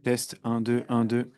Test 1, 2, 1, 2.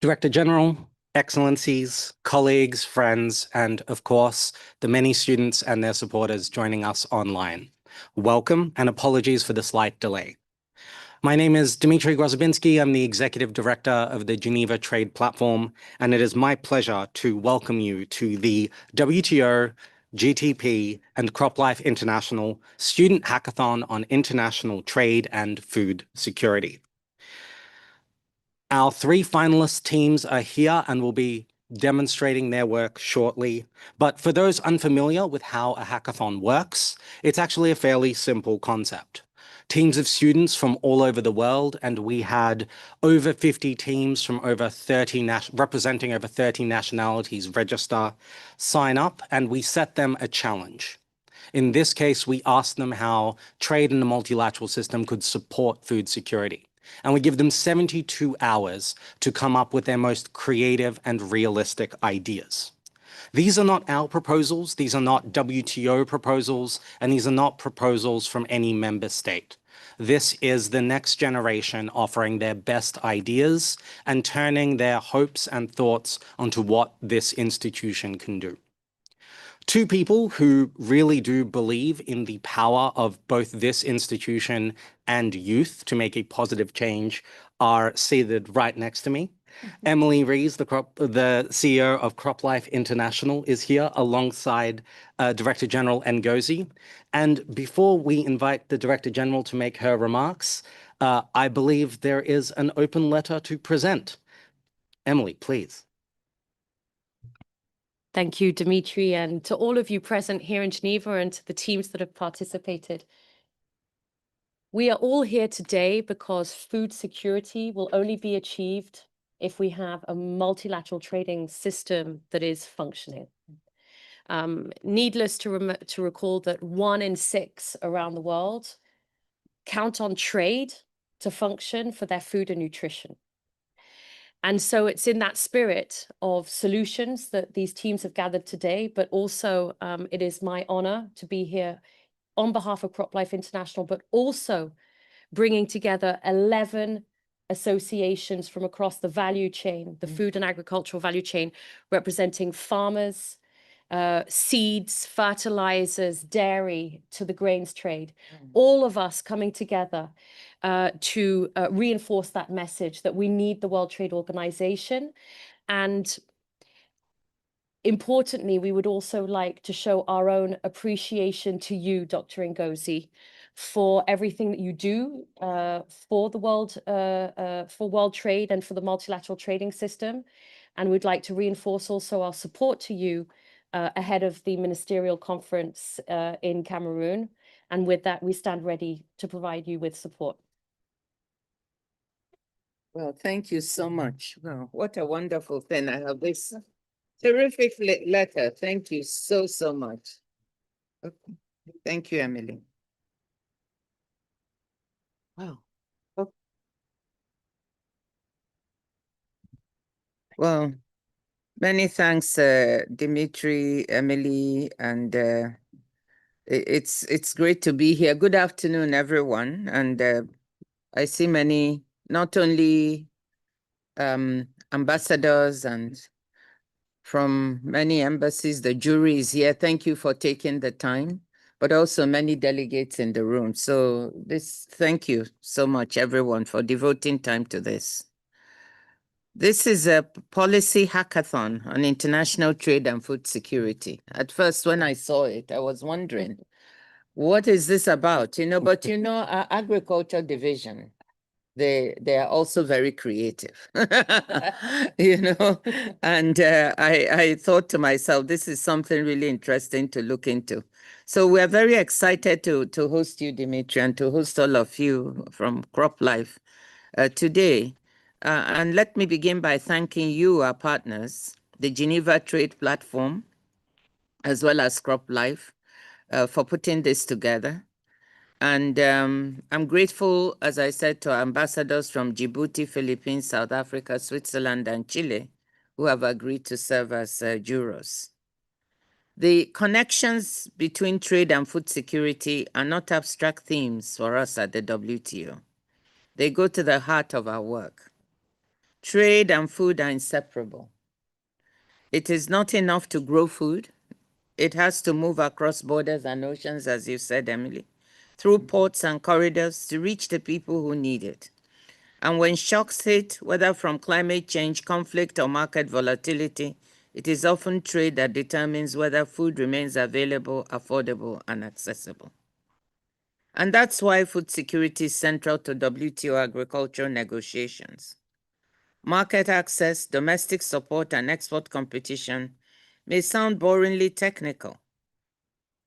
Director General, Excellencies, colleagues, friends, and of course, the many students and their supporters joining us online. Welcome and apologies for the slight delay. My name is Dmitry Grozobinski. I'm the Executive Director of the Geneva Trade Platform, and it is my pleasure to welcome you to the WTO, GTP, and CropLife International Student Hackathon on International Trade and Food Security. Our three finalist teams are here and will be demonstrating their work shortly. But for those unfamiliar with how a hackathon works, it's actually a fairly simple concept. Teams of students from all over the world, and we had over 50 teams from over 30 representing over 30 nationalities register, sign up, and we set them a challenge. In this case, we asked them how trade in the multilateral system could support food security. And we give them 72 hours to come up with their most creative and realistic ideas. These are not our proposals, these are not WTO proposals, and these are not proposals from any member state. This is the next generation offering their best ideas and turning their hopes and thoughts onto what this institution can do. Two people who really do believe in the power of both this institution and youth to make a positive change are seated right next to me. Emily Rees, the CEO of CropLife International, is here alongside Director General Ngozi. And before we invite the Director General to make her remarks, I believe there is an open letter to present. Emily, please. Thank you, Dimitri, and to all of you present here in Geneva and to the teams that have participated. We are all here today because food security will only be achieved if we have a multilateral trading system that is functioning. Needless to recall that 1 in 6 around the world count on trade to function for their food and nutrition. And so it's in that spirit of solutions that these teams have gathered today, but also it is my honor to be here on behalf of CropLife International, but also bringing together 11 associations from across the value chain, the food and agricultural value chain, representing farmers, seeds, fertilizers, dairy, to the grains trade. All of us coming together to reinforce that message that we need the World Trade Organization. And importantly, we would also like to show our own appreciation to you, Dr. Ngozi, for everything that you do for the world, for world trade and for the multilateral trading system. And we'd like to reinforce also our support to you ahead of the ministerial conference in Cameroon. And with that, we stand ready to provide you with support. Well, thank you so much. Wow, what a wonderful thing. I have this terrific letter. Thank you so, so much. Okay. Thank you, Emily. Wow. Okay. Well, many thanks, Dimitri, Emily, and it's great to be here. Good afternoon, everyone. And I see many, not only ambassadors and from many embassies, the jury is here. Thank you for taking the time, but also many delegates in the room. So thank you so much, everyone, for devoting time to this. This is a policy hackathon on international trade and food security. At first, when I saw it, I was wondering, what is this about? But our agriculture division, they are also very creative, and I thought to myself, this is something really interesting to look into. So we're very excited to host you, Dimitri, and to host all of you from CropLife today. And let me begin by thanking you, our partners, the Geneva Trade Platform, as well as CropLife, for putting this together. And I'm grateful, as I said, to our ambassadors from Djibouti, Philippines, South Africa, Switzerland, and Chile, who have agreed to serve as jurors. The connections between trade and food security are not abstract themes for us at the WTO. They go to the heart of our work. Trade and food are inseparable. It is not enough to grow food. It has to move across borders and oceans, as you said, Emily, through ports and corridors to reach the people who need it. And when shocks hit, whether from climate change, conflict, or market volatility, it is often trade that determines whether food remains available, affordable, and accessible. And that's why food security is central to WTO agricultural negotiations. Market access, domestic support, and export competition may sound boringly technical,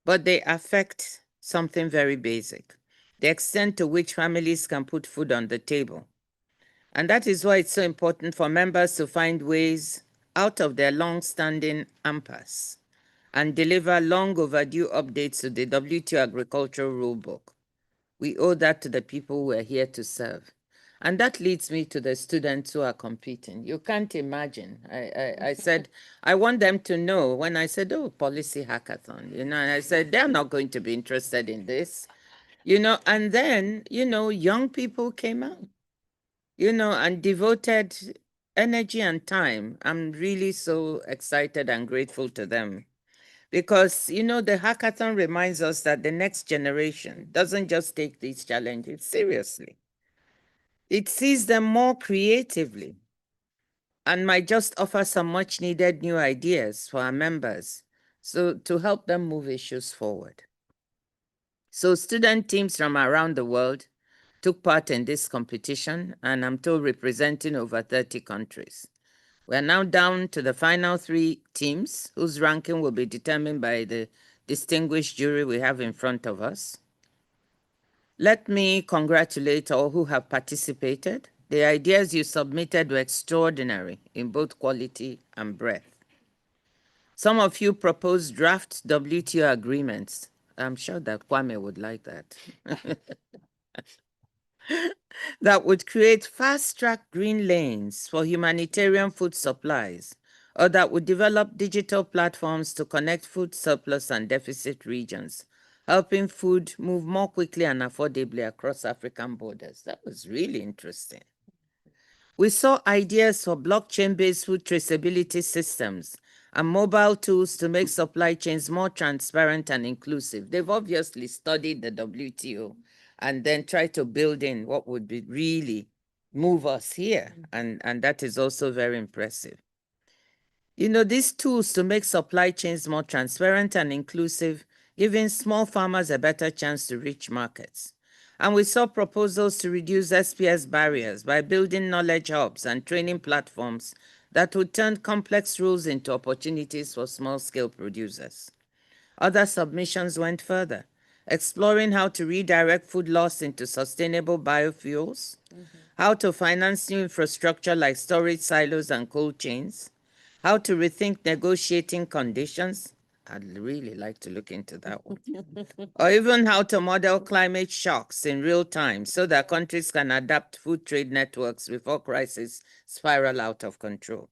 but they affect something very basic, the extent to which families can put food on the table. And that is why it's so important for members to find ways out of their long-standing impasse and deliver long overdue updates to the WTO Agricultural Rulebook. We owe that to the people we're here to serve. And that leads me to the students who are competing. You can't imagine. I said, I want them to know when I said, oh, policy hackathon, and I said, they're not going to be interested in this, and then, young people came out, and devoted energy and time. I'm really so excited and grateful to them. Because, the hackathon reminds us that the next generation doesn't just take these challenges seriously. It sees them more creatively and might just offer some much needed new ideas for our members so to help them move issues forward. So student teams from around the world took part in this competition, and I'm told representing over 30 countries. We're now down to the final 3 teams whose ranking will be determined by the distinguished jury we have in front of us. Let me congratulate all who have participated. The ideas you submitted were extraordinary in both quality and breadth. Some of you proposed draft WTO agreements. I'm sure that Kwame would like that. That would create fast-track green lanes for humanitarian food supplies, or that would develop digital platforms to connect food surplus and deficit regions, helping food move more quickly and affordably across African borders. That was really interesting. We saw ideas for blockchain-based food traceability systems and mobile tools to make supply chains more transparent and inclusive. They've obviously studied the WTO and then tried to build in what would be really move us here. And that is also very impressive. These tools to make supply chains more transparent and inclusive, giving small farmers a better chance to reach markets. And we saw proposals to reduce SPS barriers by building knowledge hubs and training platforms that would turn complex rules into opportunities for small-scale producers. Other submissions went further, exploring how to redirect food loss into sustainable biofuels, how to finance new infrastructure like storage silos and cold chains, how to rethink negotiating conditions. I'd really like to look into that one. Or even how to model climate shocks in real time so that countries can adapt food trade networks before crises spiral out of control.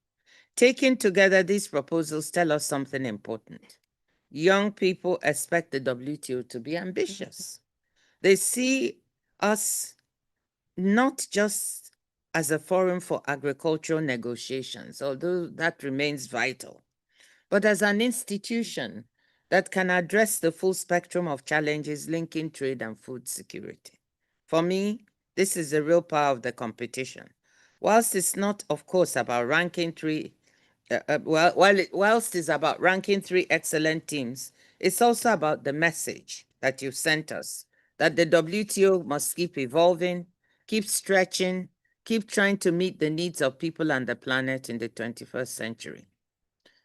Taken together, these proposals tell us something important. Young people expect the WTO to be ambitious. They see us not just as a forum for agricultural negotiations, although that remains vital, but as an institution that can address the full spectrum of challenges linking trade and food security. For me, this is the real power of the competition. Whilst it's not, of course, about ranking 3 whilst it's about ranking 3 excellent teams, it's also about the message that you sent us, that the WTO must keep evolving, keep stretching, keep trying to meet the needs of people and the planet in the 21st century.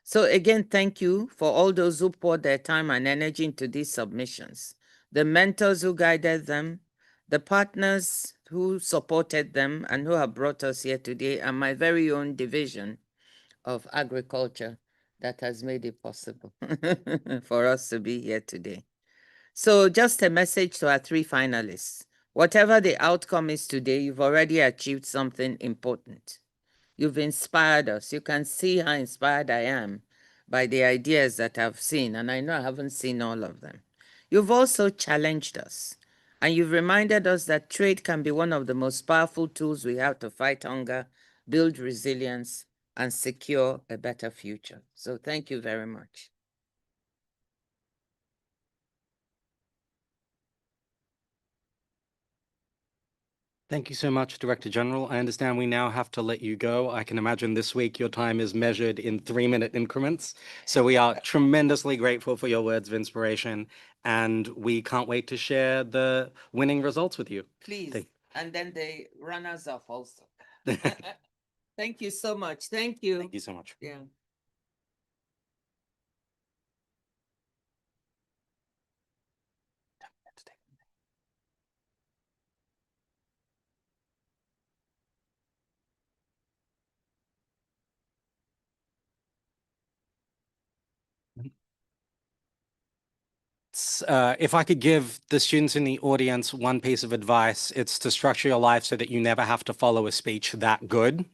So again, thank you for all those who poured their time and energy into these submissions, the mentors who guided them, the partners who supported them and who have brought us here today, and my very own division of agriculture that has made it possible for us to be here today. So just a message to our 3 finalists. Whatever the outcome is today, you've already achieved something important. You've inspired us. You can see how inspired I am by the ideas that I've seen, and I know I haven't seen all of them. You've also challenged us, and you've reminded us that trade can be one of the most powerful tools we have to fight hunger, build resilience, and secure a better future. So thank you very much. Thank you so much, Director General. I understand we now have to let you go. I can imagine this week your time is measured in 3-minute increments. So we are tremendously grateful for your words of inspiration, and we can't wait to share the winning results with you. Please. And then the runners-up also. Thank you so much. Thank you. Thank you so much. Yeah. If I could give the students in the audience one piece of advice, it's to structure your life so that you never have to follow a speech that good,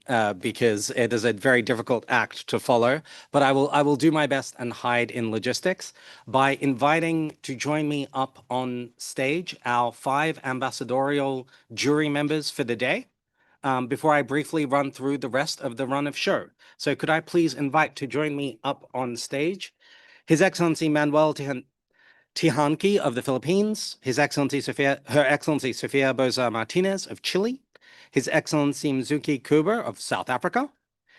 because it is a very difficult act to follow. But I will do my best and hide in logistics by inviting to join me up on stage our 5 ambassadorial jury members for the day. Before I briefly run through the rest of the run of show. So could I please invite to join me up on stage His Excellency Manuel Tihanki of the Philippines, Her Excellency Sofia Boza Martinez of Chile, His Excellency Mzuki Kuber of South Africa,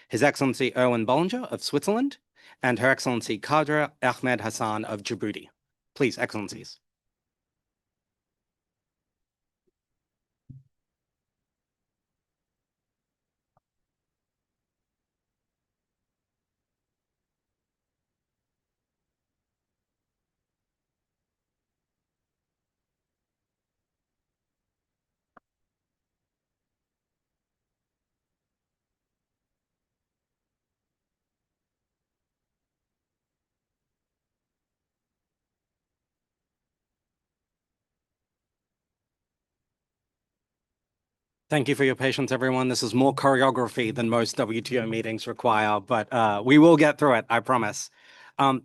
His Excellency Erwin Bollinger of Switzerland, and Her Excellency Qadra Ahmed Hassan of Djibouti. Please, Excellencies. Thank you for your patience, everyone. This is more choreography than most WTO meetings require, but we will get through it, I promise.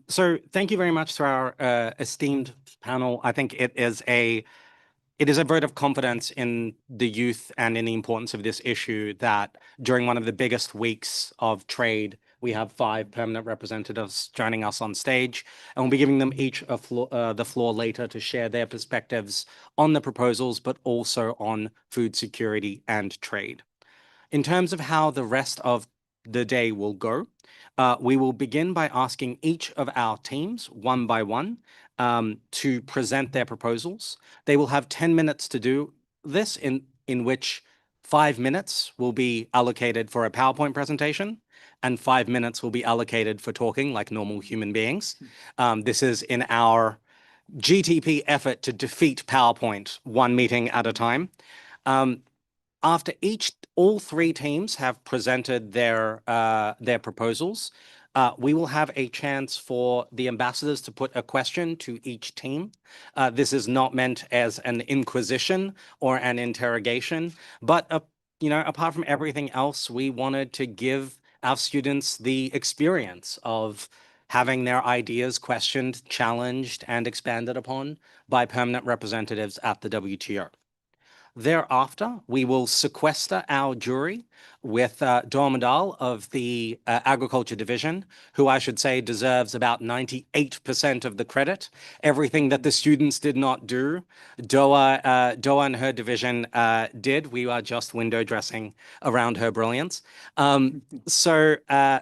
So thank you very much to our esteemed panel. I think it is a vote of confidence in the youth and in the importance of this issue that during one of the biggest weeks of trade, we have 5 permanent representatives joining us on stage, and we'll be giving them each the floor later to share their perspectives on the proposals, but also on food security and trade. In terms of how the rest of the day will go, we will begin by asking each of our teams one by one to present their proposals. They will have 10 minutes to do this, in which 5 minutes will be allocated for a PowerPoint presentation and 5 minutes will be allocated for talking like normal human beings. This is in our GTP effort to defeat PowerPoint one meeting at a time. After all 3 teams have presented their proposals, we will have a chance for the ambassadors to put a question to each team. This is not meant as an inquisition or an interrogation, but apart from everything else, we wanted to give our students the experience of having their ideas questioned, challenged, and expanded upon by permanent representatives at the WTO. Thereafter, we will sequester our jury with Dor Medal of the Agriculture Division, who I should say deserves about 98% of the credit. Everything that the students did not do, Doa and her division did. We are just window dressing around her brilliance. So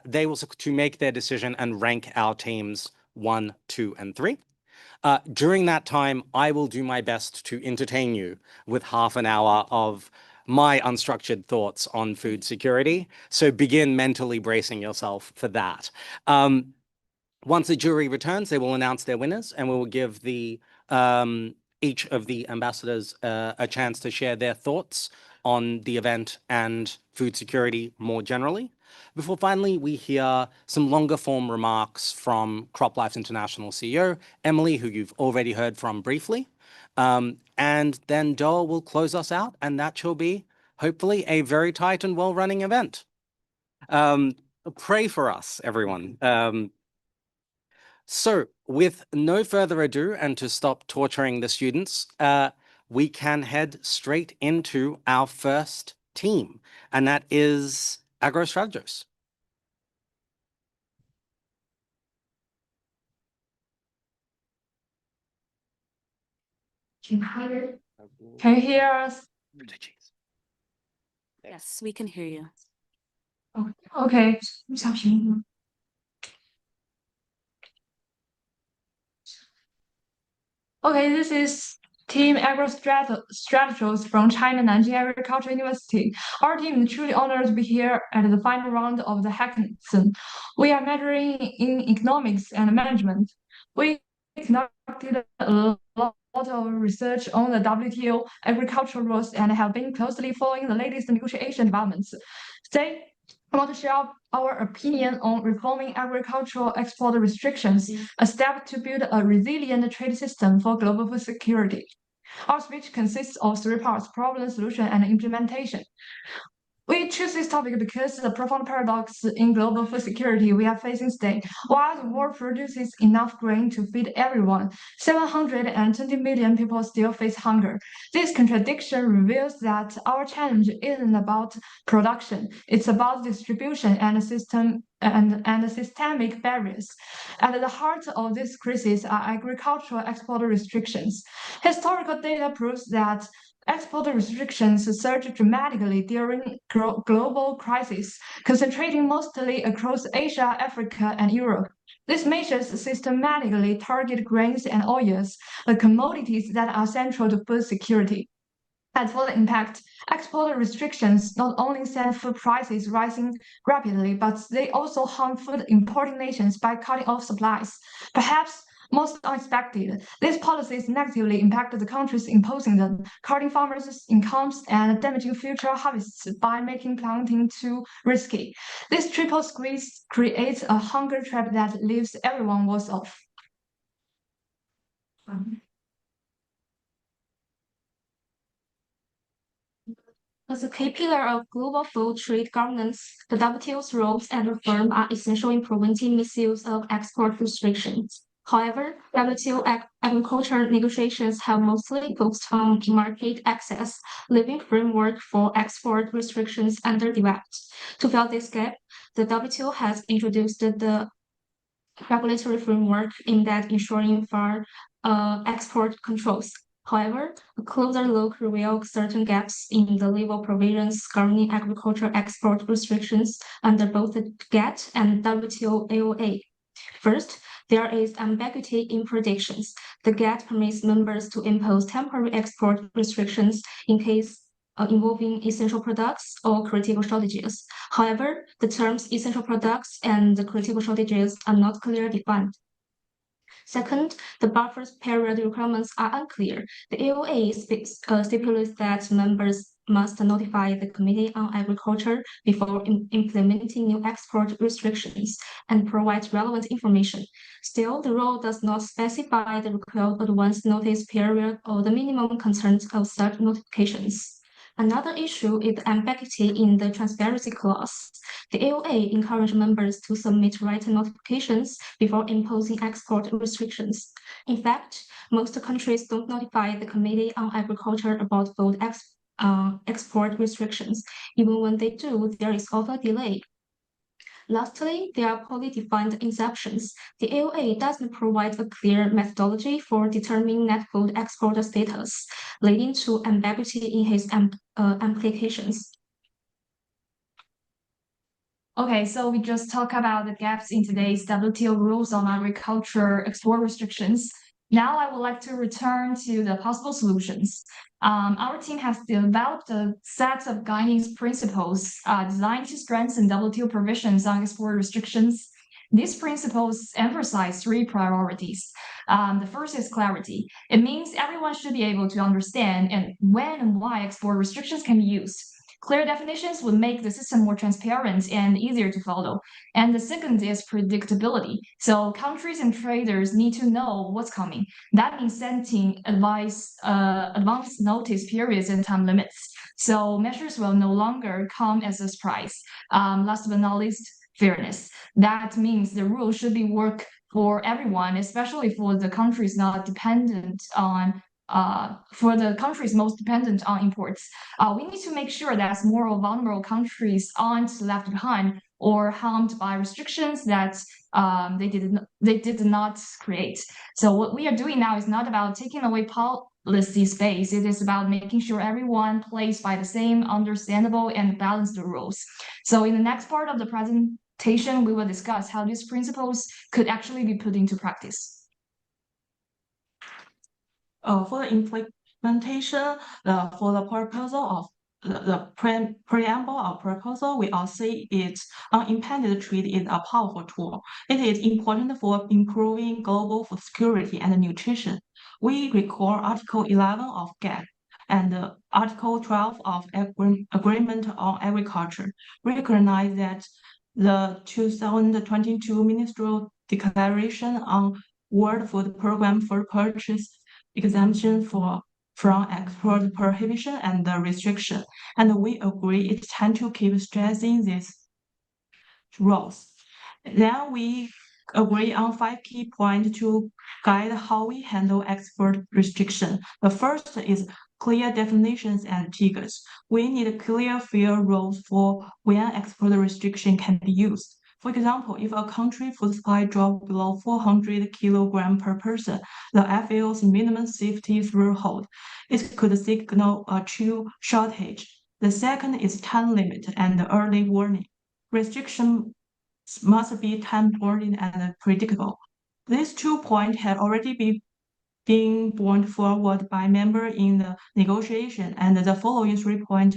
they will to make their decision and rank our teams 1, 2, and 3. During that time, I will do my best to entertain you with half an hour of my unstructured thoughts on food security. So begin mentally bracing yourself for that. Once the jury returns, they will announce their winners, and we will give each of the ambassadors a chance to share their thoughts on the event and food security more generally. Before finally we hear some longer form remarks from CropLife's International CEO, Emily, who you've already heard from briefly. And then Doa will close us out, and that shall be hopefully a very tight and well-running event. Pray for us, everyone. So with no further ado, and to stop torturing the students, we can head straight into our first team, and that is agro-strategists. Can you hear us? Yes, we can hear you. Okay. Okay, this is Team Agro-Strategists from China Nanjing Agricultural University. Our team is truly honored to be here at the final round of the hackathon. We are majoring in economics and management. We conducted a lot of research on the WTO agricultural rules and have been closely following the latest negotiation developments. Today, I want to share our opinion on reforming agricultural export restrictions, a step to build a resilient trade system for global food security. Our speech consists of three parts: problem, solution, and implementation. We choose this topic because the profound paradox in global food security we are facing today. While the world produces enough grain to feed everyone, 720 million people still face hunger. This contradiction reveals that our challenge isn't about production, it's about distribution and systemic barriers. At the heart of this crisis are agricultural export restrictions. Historical data proves that export restrictions surged dramatically during global crises, concentrating mostly across Asia, Africa, and Europe. These measures systematically target grains and oils, the commodities that are central to food security. As for the impact, export restrictions not only send food prices rising rapidly, but they also harm food importing nations by cutting off supplies. Perhaps most unexpected, these policies negatively impact the countries imposing them, cutting farmers' incomes and damaging future harvests by making planting too risky. This triple squeeze creates a hunger trap that leaves everyone worse off. As a key pillar of global food trade governance, the WTO's rules and reform are essential in preventing misuse of export restrictions. However, WTO agriculture negotiations have mostly focused on market access, leaving framework for export restrictions underdeveloped. To fill this gap, the WTO has introduced the regulatory framework aimed at ensuring fair export controls. However, a closer look reveals certain gaps in the legal provisions governing agricultural export restrictions under both the GATT and WTO AOA. First, there is ambiguity in predictions. The GATT permits members to impose temporary export restrictions in case involving essential products or critical shortages. However, the terms essential products and critical shortages are not clearly defined. Second, the buffer period requirements are unclear. The AOA stipulates that members must notify the Committee on Agriculture before implementing new export restrictions and provide relevant information. Still, the rule does not specify the required advance notice period or the minimum concerns of such notifications. Another issue is the ambiguity in the transparency clause. The AOA encourages members to submit written notifications before imposing export restrictions. In fact, most countries don't notify the Committee on Agriculture about food export restrictions. Even when they do, there is often a delay. Lastly, there are poorly defined exceptions. The AOA doesn't provide a clear methodology for determining net food exporter status, leading to ambiguity in its implications. Okay, so we just talked about the gaps in today's WTO rules on agriculture export restrictions. Now I would like to return to the possible solutions. Our team has developed a set of guiding principles designed to strengthen WTO provisions on export restrictions. These principles emphasize three priorities. The first is clarity. It means everyone should be able to understand and when and why export restrictions can be used. Clear definitions would make the system more transparent and easier to follow. And the second is predictability. So countries and traders need to know what's coming. That means setting advance notice periods and time limits. So measures will no longer come as a surprise. Last but not least, fairness. That means the rules should be work for everyone, especially for the countries not dependent on for the countries most dependent on imports, we need to make sure that more vulnerable countries aren't left behind or harmed by restrictions that they did not create. So what we are doing now is not about taking away policy space. It is about making sure everyone plays by the same understandable and balanced rules. So in the next part of the presentation, we will discuss how these principles could actually be put into practice. For the implementation, for the proposal of the preamble of proposal, we all see it unimpeded trade is a powerful tool. It is important for improving global food security and nutrition. We recall Article 11 of GATT and Article 12 of Agreement on Agriculture. Recognize that the 2022 Ministerial Declaration on World Food Program for Purchase exemption from export prohibition and restriction, and we agree it's time to keep stressing these roles. Then we agree on 5 key points to guide how we handle export restriction. The first is clear definitions and triggers. We need clear, fair rules for when export restriction can be used. For example, if a country food supply drops below 400 kilograms per person, the FAO's minimum safety threshold, it could signal a true shortage. The second is time limit and early warning. Restriction must be time-bound and predictable. These 2 points had already been brought forward by members in the negotiation, and the following 3 points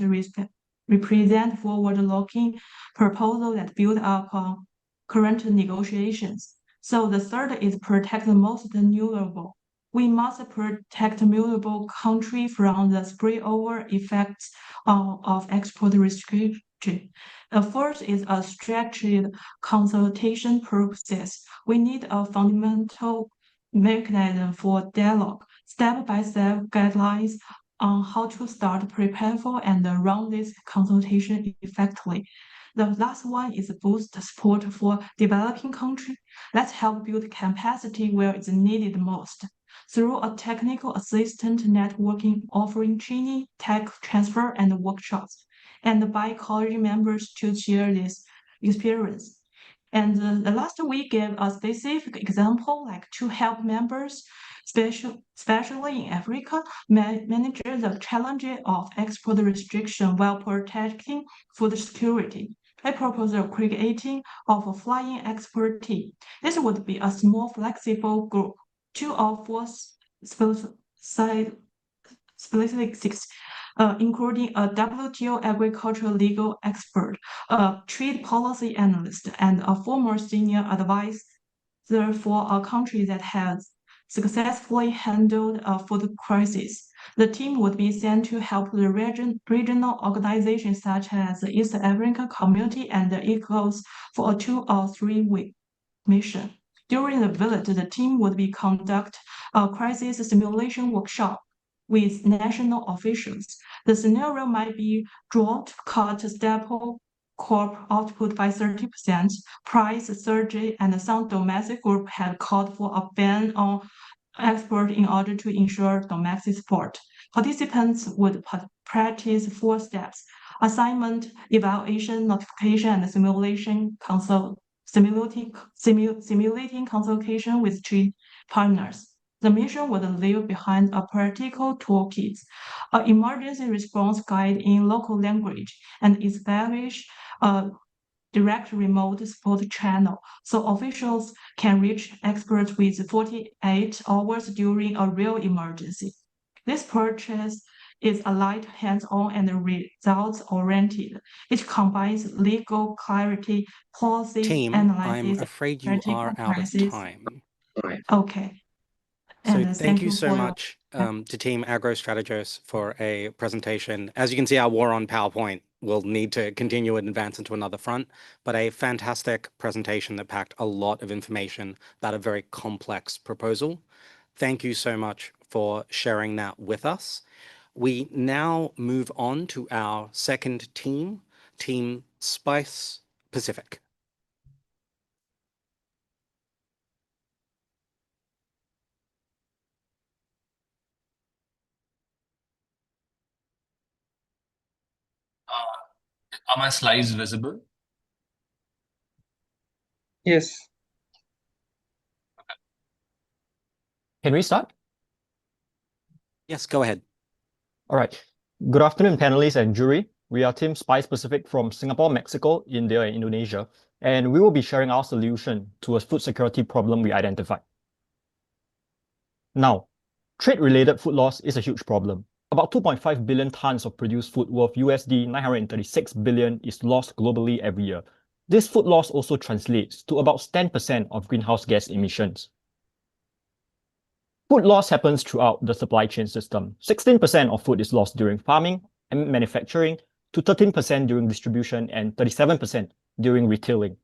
represent forward-looking proposals that build upon current negotiations. So the third is protect the most vulnerable. We must protect vulnerable countries from the spillover effects of export restriction. The fourth is a structured consultation process. We need a fundamental mechanism for dialogue, step-by-step guidelines on how to start, prepare for, and run this consultation effectively. The last one is boost support for developing countries. Let's help build capacity where it's needed most. Through a technical assistant networking offering training, tech transfer, and workshops, and by encouraging members to share this experience. And the last week gave a specific example, like to help members, especially in Africa, manage the challenges of export restriction while protecting food security. I propose the creating of a flying expert team. This would be a small, flexible group, 2 or 4 specifics, including a WTO agricultural legal expert, a trade policy analyst, and a former senior advisor for a country that has successfully handled a food crisis. The team would be sent to help the regional organizations such as the East African Community and the ECOWAS for a 2 or 3 week mission. During the visit, the team would be conduct a crisis simulation workshop with national officials. The scenario might be drought cut staple crop output by 30%, price surge, and some domestic group had called for a ban on export in order to ensure domestic support. Participants would practice 4 steps: assignment, evaluation, notification, and simulating consultation with trade partners. The mission would leave behind a practical toolkit, an emergency response guide in local language, and establish a direct remote support channel so officials can reach experts with 48 hours during a real emergency. This purchase is a light, hands-on, and results-oriented. It combines legal clarity, policy Team, analysis, I'm afraid you practical are out of crisis. time. Okay. So And thank you for so your- much to Team AgroStrategos for a presentation. As you can see, our war on PowerPoint will need to continue and advance into another front, but a fantastic presentation that packed a lot of information about a very complex proposal. Thank you so much for sharing that with us. We now move on to our second team, Team Spice Pacific. Are my slides visible? Yes. Can we start? Yes, go ahead. All right. Good afternoon, panelists and jury. We are Team Spice Pacific from Singapore, Mexico, India, and Indonesia, and we will be sharing our solution to a food security problem we identified. Now, trade-related food loss is a huge problem. About 2.5 billion tons of produced food worth USD 936 billion is lost globally every year. This food loss also translates to about 10% of greenhouse gas emissions. Food loss happens throughout the supply chain system. 16% of food is lost during farming and manufacturing, to 13% during distribution, and 37% during retailing.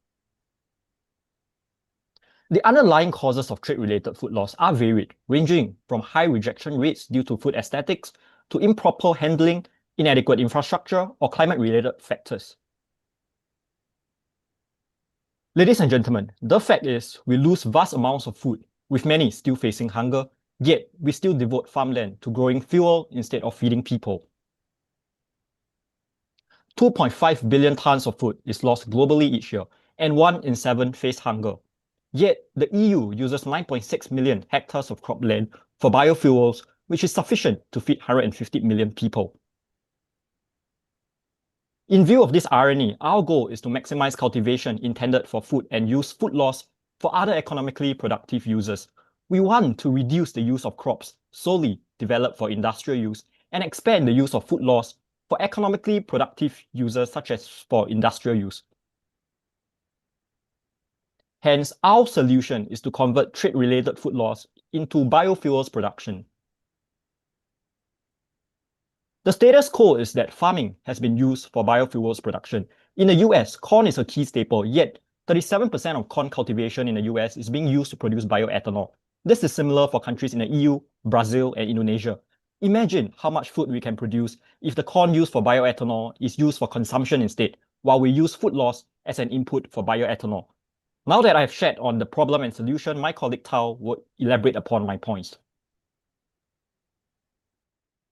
The underlying causes of trade-related food loss are varied, ranging from high rejection rates due to food aesthetics to improper handling, inadequate infrastructure, or climate-related factors. Ladies and gentlemen, the fact is we lose vast amounts of food, with many still facing hunger, yet we still devote farmland to growing fuel instead of feeding people. 2.5 billion tons of food is lost globally each year, and 1 in 7 face hunger. Yet, the EU uses 9.6 million hectares of cropland for biofuels, which is sufficient to feed 150 million people. In view of this irony, our goal is to maximize cultivation intended for food and use food loss for other economically productive uses. We want to reduce the use of crops solely developed for industrial use and expand the use of food loss for economically productive uses such as for industrial use. Hence, our solution is to convert trade-related food loss into biofuels production. The status quo is that farming has been used for biofuels production. In the US, corn is a key staple, yet 37% of corn cultivation in the US is being used to produce bioethanol. This is similar for countries in the EU, Brazil, and Indonesia. Imagine how much food we can produce if the corn used for bioethanol is used for consumption instead, while we use food loss as an input for bioethanol. Now that I have shared on the problem and solution, my colleague Tao would elaborate upon my points.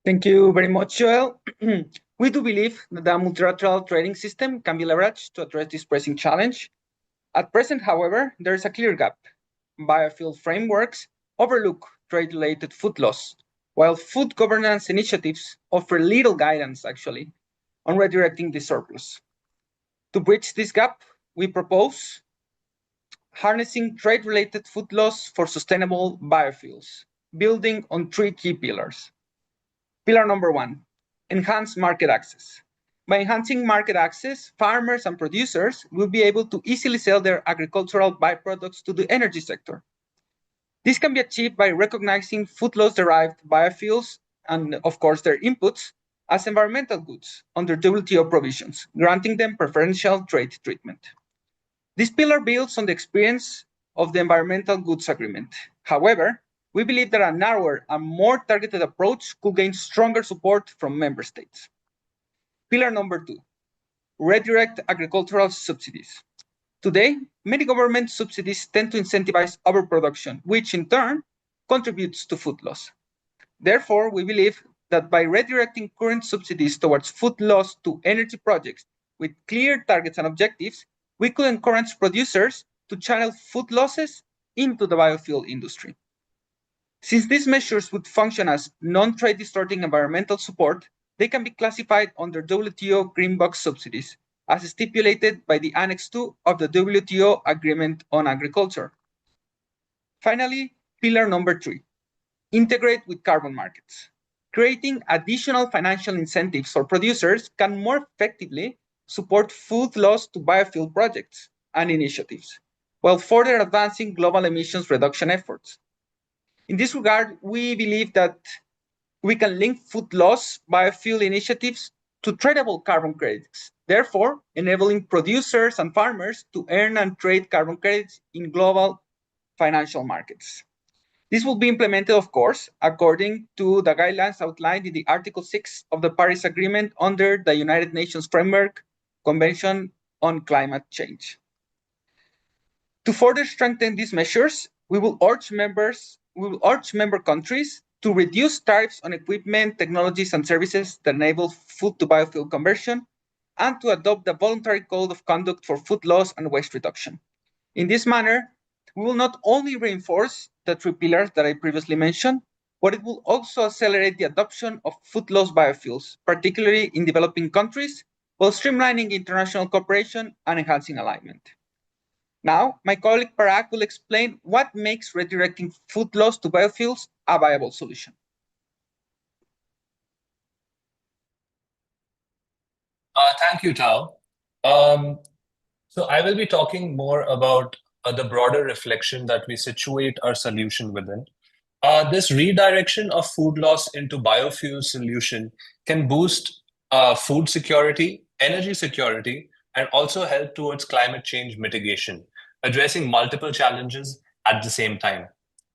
Thank you very much, Joel. We do believe that the multilateral trading system can be leveraged to address this pressing challenge. At present, however, there is a clear gap. Biofuel frameworks overlook trade-related food loss, while food governance initiatives offer little guidance, actually, on redirecting the surplus. To bridge this gap, we propose harnessing trade-related food loss for sustainable biofuels, building on 3 key pillars. Pillar number 1, enhance market access. By enhancing market access, farmers and producers will be able to easily sell their agricultural byproducts to the energy sector. This can be achieved by recognizing food loss-derived biofuels and, of course, their inputs as environmental goods under WTO provisions, granting them preferential trade treatment. This pillar builds on the experience of the Environmental Goods Agreement. However, we believe that a narrower and more targeted approach could gain stronger support from member states. Pillar number 2, redirect agricultural subsidies. Today, many government subsidies tend to incentivize overproduction, which in turn contributes to food loss. Therefore, we believe that by redirecting current subsidies towards food loss to energy projects with clear targets and objectives, we could encourage producers to channel food losses into the biofuel industry. Since these measures would function as non-trade distorting environmental support, they can be classified under WTO Green Box subsidies, as stipulated by the Annex 2 of the WTO Agreement on Agriculture. Finally, pillar number 3, integrate with carbon markets. Creating additional financial incentives for producers can more effectively support food loss to biofuel projects and initiatives, while further advancing global emissions reduction efforts. In this regard, we believe that we can link food loss biofuel initiatives to tradable carbon credits, therefore enabling producers and farmers to earn and trade carbon credits in global financial markets. This will be implemented, of course, according to the guidelines outlined in the Article 6 of the Paris Agreement under the United Nations Framework Convention on Climate Change. To further strengthen these measures, we will urge member countries to reduce tariffs on equipment, technologies, and services that enable food to biofuel conversion, and to adopt a voluntary code of conduct for food loss and waste reduction. In this manner, we will not only reinforce the 3 pillars that I previously mentioned, but it will also accelerate the adoption of food loss biofuels, particularly in developing countries, while streamlining international cooperation and enhancing alignment. Now, my colleague Parag will explain what makes redirecting food loss to biofuels a viable solution. Thank you, Tao. So I will be talking more about the broader reflection that we situate our solution within. This redirection of food loss into biofuel solution can boost food security, energy security, and also help towards climate change mitigation, addressing multiple challenges at the same time.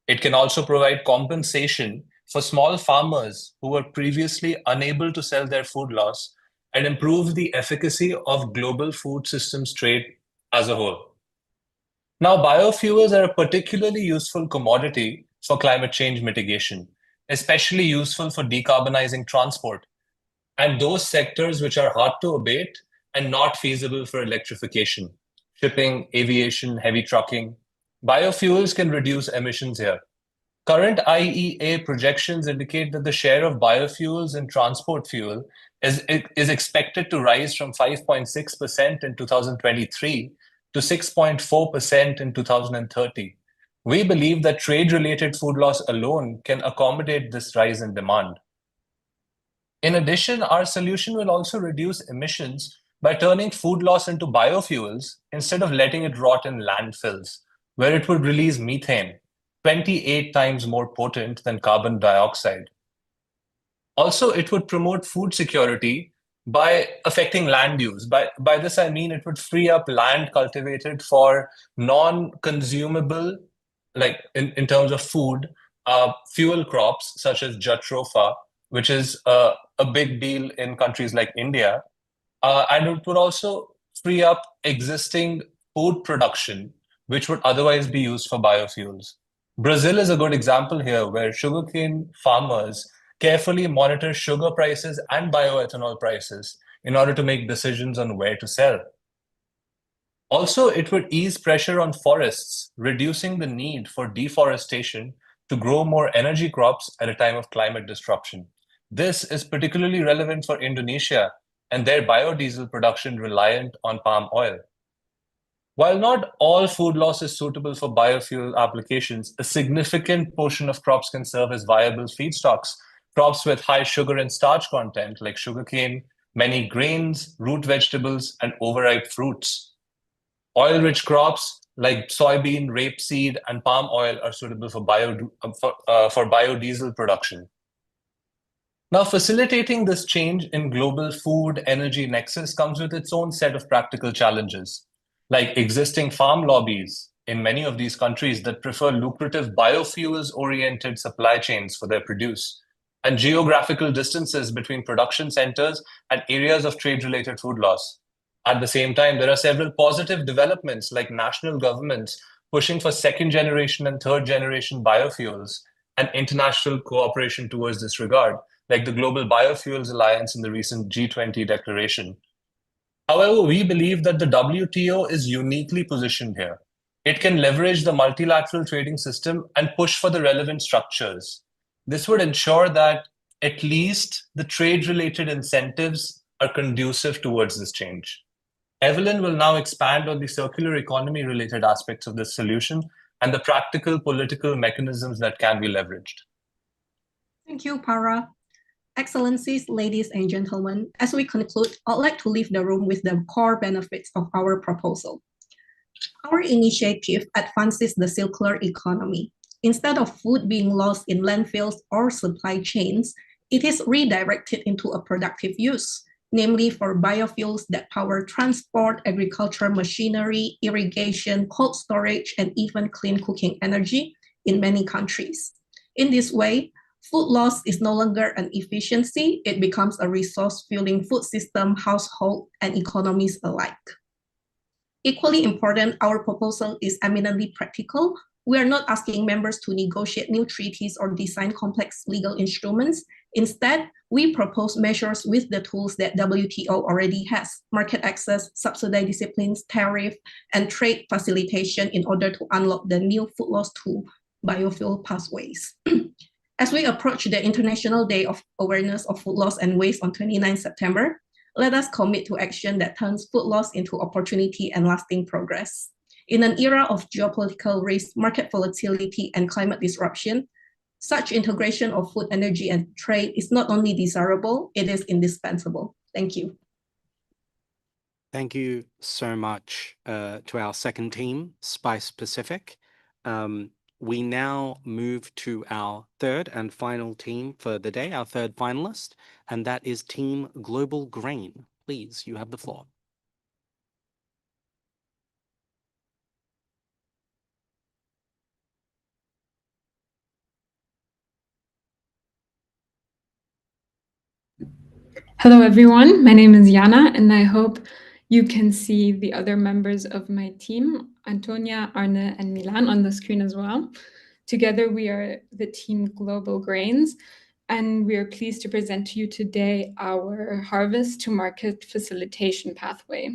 It can also provide compensation for small farmers who were previously unable to sell their food loss and improve the efficacy of global food systems trade as a whole. Now, biofuels are a particularly useful commodity for climate change mitigation, especially useful for decarbonizing transport and those sectors which are hard to abate and not feasible for electrification, shipping, aviation, heavy trucking. Biofuels can reduce emissions here. Current IEA projections indicate that the share of biofuels in transport fuel is expected to rise from 5.6% in 2023 to 6.4% in 2030. We believe that trade-related food loss alone can accommodate this rise in demand. In addition, our solution will also reduce emissions by turning food loss into biofuels instead of letting it rot in landfills, where it would release methane, 28 times more potent than carbon dioxide. Also, it would promote food security by affecting land use. By this, I mean it would free up land cultivated for non-consumable, like in terms of food, fuel crops such as jatropha, which is a big deal in countries like India. And it would also free up existing food production, which would otherwise be used for biofuels. Brazil is a good example here, where sugarcane farmers carefully monitor sugar prices and bioethanol prices in order to make decisions on where to sell. Also, it would ease pressure on forests, reducing the need for deforestation to grow more energy crops at a time of climate disruption. This is particularly relevant for Indonesia and their biodiesel production reliant on palm oil. While not all food loss is suitable for biofuel applications, a significant portion of crops can serve as viable feedstocks. Crops with high sugar and starch content like sugarcane, many grains, root vegetables, and overripe fruits. Oil-rich crops like soybean, rapeseed, and palm oil are suitable for biodiesel production. Now, facilitating this change in global food energy nexus comes with its own set of practical challenges, like existing farm lobbies in many of these countries that prefer lucrative biofuels-oriented supply chains for their produce, and geographical distances between production centers and areas of trade-related food loss. At the same time, there are several positive developments like national governments pushing for second-generation and third-generation biofuels and international cooperation towards this regard, like the Global Biofuels Alliance in the recent G20 declaration. However, we believe that the WTO is uniquely positioned here. It can leverage the multilateral trading system and push for the relevant structures. This would ensure that at least the trade-related incentives are conducive towards this change. Evelyn will now expand on the circular economy-related aspects of this solution and the practical political mechanisms that can be leveraged. Thank you, Para. Excellencies, ladies and gentlemen, as we conclude, I'd like to leave the room with the core benefits of our proposal. Our initiative advances the circular economy. Instead of food being lost in landfills or supply chains, it is redirected into a productive use, namely for biofuels that power transport, agricultural machinery, irrigation, cold storage, and even clean cooking energy in many countries. In this way, food loss is no longer an efficiency, it becomes a resource fueling food system, household, and economies alike. Equally important, our proposal is eminently practical. We are not asking members to negotiate new treaties or design complex legal instruments. Instead, we propose measures with the tools that WTO already has: market access, subsidy disciplines, tariff, and trade facilitation in order to unlock the new food loss to biofuel pathways. As we approach the International Day of Awareness of Food Loss and Waste on 29 September, let us commit to action that turns food loss into opportunity and lasting progress. In an era of geopolitical risk, market volatility, and climate disruption, such integration of food, energy, and trade is not only desirable, it is indispensable. Thank you. Thank you so much to our second team, Spice Pacific. We now move to our third and final team for the day, our third finalist, and that is Team Global Grain. Please, you have the floor. Hello, everyone. My name is Jana, and I hope you can see the other members of my team, Antonia, Arne, and Milan, on the screen as well. Together, we are the team Global Grains, and we are pleased to present to you today our harvest to market facilitation pathway.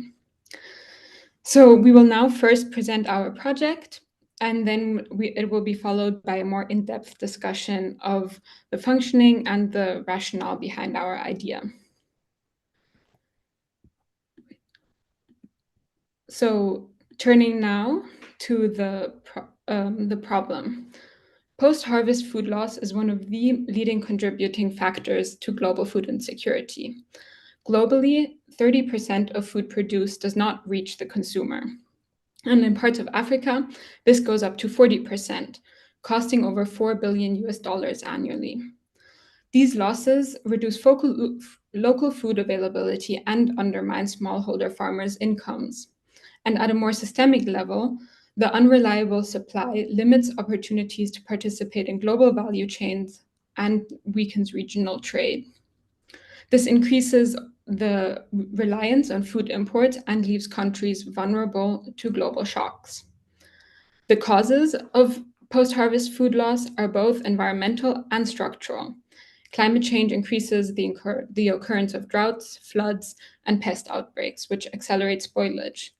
So we will now first present our project, and then it will be followed by a more in-depth discussion of the functioning and the rationale behind our idea. So turning now to the problem. Post-harvest food loss is one of the leading contributing factors to global food insecurity. Globally, 30% of food produced does not reach the consumer. And in parts of Africa, this goes up to 40%, costing over $4 billion annually. These losses reduce local food availability and undermine smallholder farmers' incomes. And at a more systemic level, the unreliable supply limits opportunities to participate in global value chains and weakens regional trade. This increases the reliance on food imports and leaves countries vulnerable to global shocks. The causes of post-harvest food loss are both environmental and structural. Climate change increases the occurrence of droughts, floods, and pest outbreaks, which accelerate spoilage.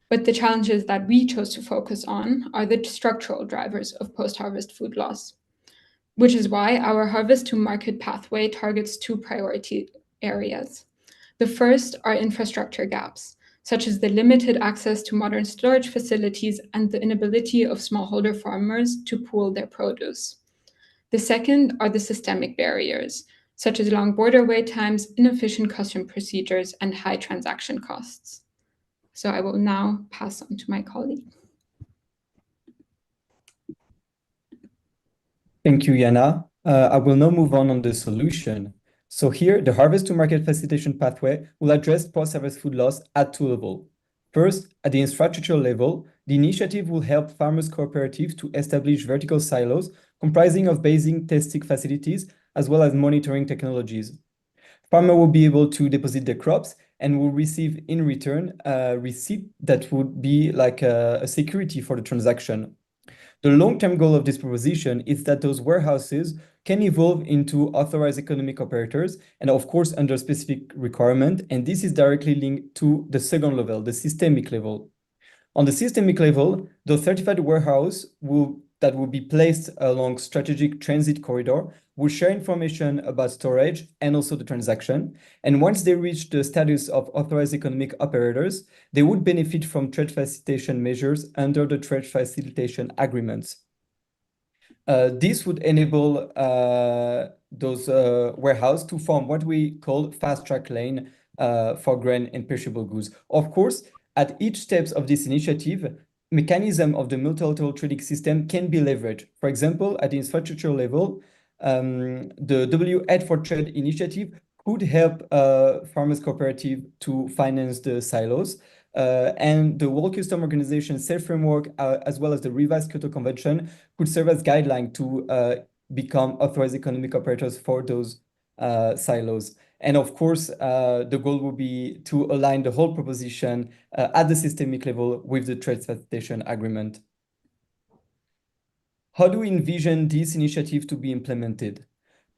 But the challenges that we chose to focus on are the structural drivers of post-harvest food loss, which is why our harvest to market pathway targets two priority areas. The first are infrastructure gaps, such as the limited access to modern storage facilities and the inability of smallholder farmers to pool their produce. The second are the systemic barriers, such as long border wait times, inefficient custom procedures, and high transaction costs. So I will now pass on to my colleague. Thank you, Jana. I will now move on the solution. So here, the harvest to market facilitation pathway will address post-harvest food loss at two levels. First, at the infrastructure level, the initiative will help farmers' cooperatives to establish vertical silos comprising of basic testing facilities as well as monitoring technologies. Farmers will be able to deposit their crops and will receive in return a receipt that would be like a security for the transaction. The long-term goal of this proposition is that those warehouses can evolve into authorized economic operators, and of course under specific requirement, and this is directly linked to the second level, the systemic level. On the systemic level, the certified warehouse that will be placed along strategic transit corridor will share information about storage and also the transaction. And once they reach the status of authorized economic operators, they would benefit from trade facilitation measures under the trade facilitation agreements. This would enable those warehouses to form what we call fast-track lane for grain and perishable goods. Of course, at each step of this initiative, mechanism of the multilateral trading system can be leveraged. For example, at the infrastructure level, the W for Trade initiative could help farmers cooperative to finance the silos. And the World Customs Organization safe framework, as well as the revised Kyoto Convention, could serve as guideline to become authorized economic operators for those silos. And of course, the goal will be to align the whole proposition at the systemic level with the trade facilitation agreement. How do we envision this initiative to be implemented?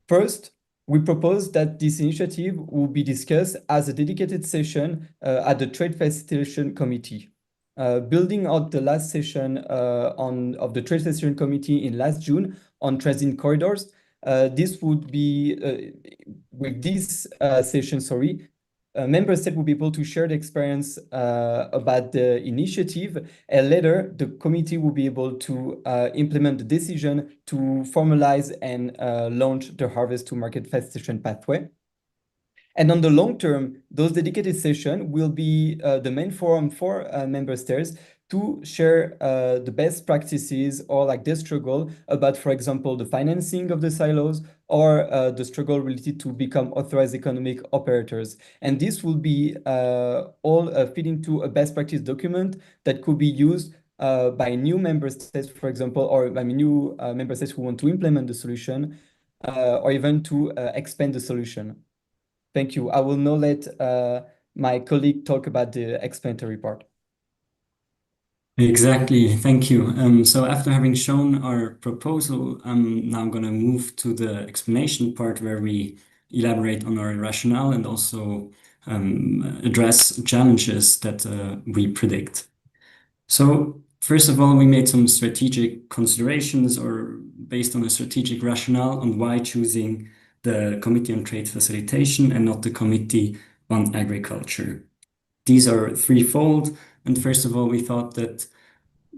First, we propose that this initiative will be discussed as a dedicated session at the Trade Facilitation Committee. Building out the last session of the Trade Facilitation Committee in last June on transit corridors, this would be, with this session, member states will be able to share the experience about the initiative, and later the committee will be able to implement the decision to formalize and launch the Harvest to Market Facilitation pathway. And on the long term, those dedicated sessions will be the main forum for member states to share the best practices or like their struggle about, for example, the financing of the silos or the struggle related to become authorized economic operators. And this will be all fit into a best practice document that could be used by new member states, for example, or by new member states who want to implement the solution or even to expand the solution. Thank you. I will now let my colleague talk about the explanatory part. Exactly, thank you. So after having shown our proposal, I'm now going to move to the explanation part where we elaborate on our rationale and also address challenges that we predict. So first of all, we made some strategic considerations or based on a strategic rationale on why choosing the Committee on Trade Facilitation and not the Committee on Agriculture. These are threefold. And first of all, we thought that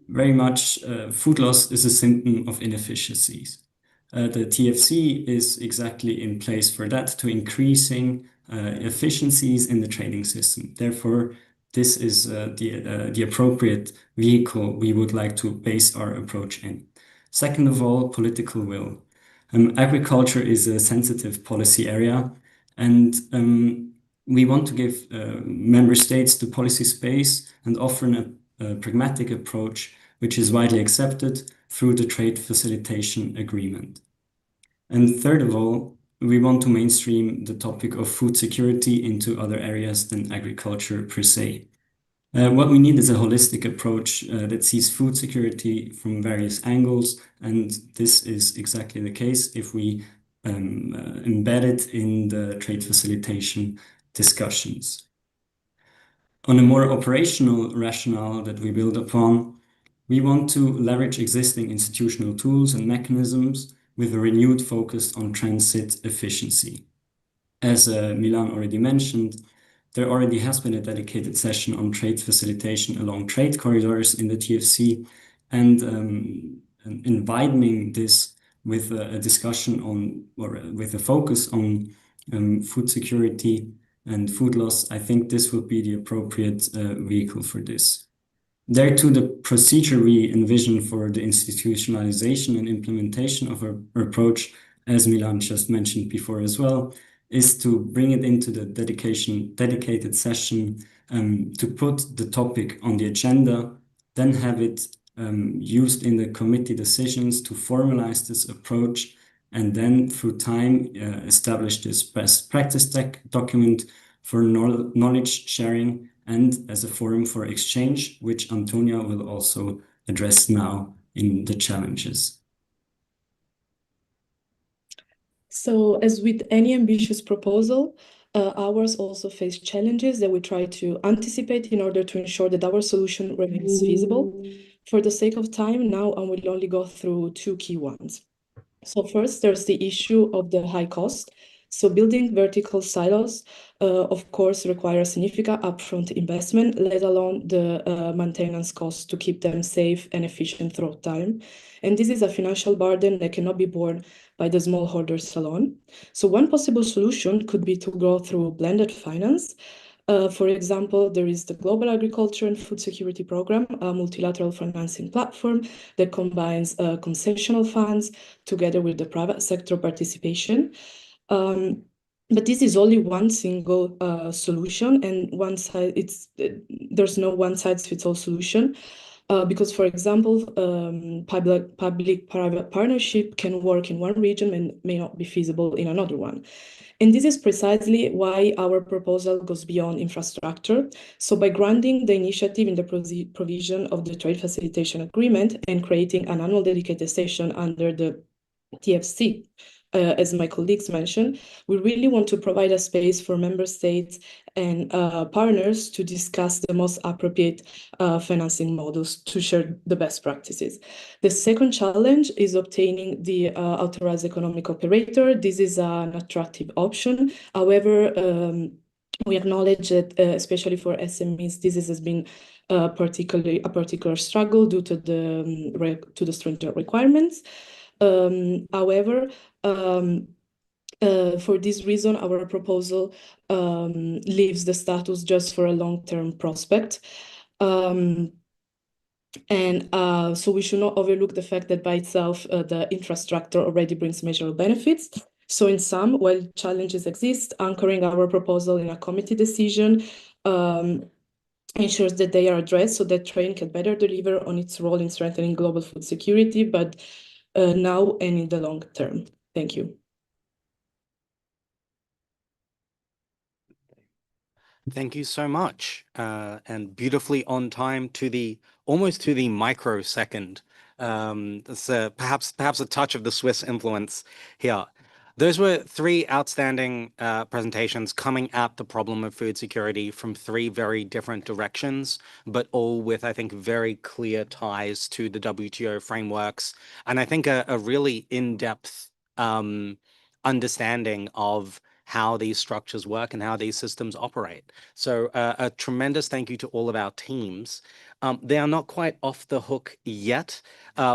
very much food loss is a symptom of inefficiencies. The TFC is exactly in place for that, to increasing efficiencies in the trading system. Therefore, this is the appropriate vehicle we would like to base our approach in. Second of all, political will. Agriculture is a sensitive policy area, and we want to give member states the policy space and offer a pragmatic approach which is widely accepted through the Trade Facilitation Agreement. And third of all, we want to mainstream the topic of food security into other areas than agriculture per se. What we need is a holistic approach that sees food security from various angles, and this is exactly the case if we embed it in the trade facilitation discussions. On a more operational rationale that we build upon, we want to leverage existing institutional tools and mechanisms with a renewed focus on transit efficiency. As Milan already mentioned, there already has been a dedicated session on trade facilitation along trade corridors in the TFC, and in widening this with a discussion on, or with a focus on food security and food loss, I think this would be the appropriate vehicle for this. There too, the procedure we envision for the institutionalization and implementation of our approach, as Milan just mentioned before as well, is to bring it into the dedicated session, to put the topic on the agenda, then have it used in the committee decisions to formalize this approach, and then through time establish this best practice document for knowledge sharing and as a forum for exchange, which Antonia will also address now in the challenges. So as with any ambitious proposal, ours also face challenges that we try to anticipate in order to ensure that our solution remains feasible. For the sake of time now, I will only go through two key ones. So first, there's the issue of the high cost. So building vertical silos, of course, require significant upfront investment, let alone the maintenance costs to keep them safe and efficient throughout time. And this is a financial burden that cannot be borne by the smallholders alone. So one possible solution could be to go through blended finance. For example, there is the Global Agriculture and Food Security Program, a multilateral financing platform that combines concessional funds together with the private sector participation. But this is only one single solution, and there's no one-size-fits-all solution. Because, for example, public-private partnership can work in one region and may not be feasible in another one. And this is precisely why our proposal goes beyond infrastructure. So by granting the initiative in the provision of the Trade Facilitation Agreement and creating an annual dedicated session under the TFC as my colleagues mentioned, we really want to provide a space for member states and partners to discuss the most appropriate financing models to share the best practices. The second challenge is obtaining the authorized economic operator. This is an attractive option. However, we acknowledge that, especially for SMEs, this has been a particular struggle due to the stringent requirements. However, for this reason, our proposal leaves the status just for a long-term prospect. So we should not overlook the fact that by itself, the infrastructure already brings measurable benefits. So in sum, while challenges exist, anchoring our proposal in a committee decision ensures that they are addressed so that trade can better deliver on its role in strengthening global food security, but now and in the long term. Thank you. Thank you so much, and beautifully on time to almost to the microsecond. That's perhaps a touch of the Swiss influence here. Those were three outstanding presentations coming at the problem of food security from three very different directions, but all with, I think, very clear ties to the WTO frameworks, and I think a really in-depth understanding of how these structures work and how these systems operate. So a tremendous thank you to all of our teams. They are not quite off the hook yet.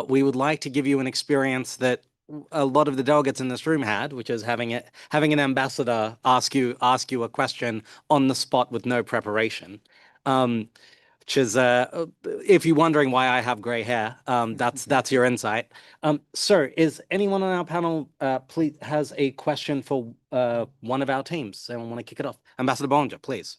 We would like to give you an experience that a lot of the delegates in this room had, which is having an ambassador ask you a question on the spot with no preparation. Which is, if you're wondering why I have gray hair, that's your insight. So is anyone on our panel please has a question for one of our teams? Anyone want to kick it off? Ambassador Bollinger, please.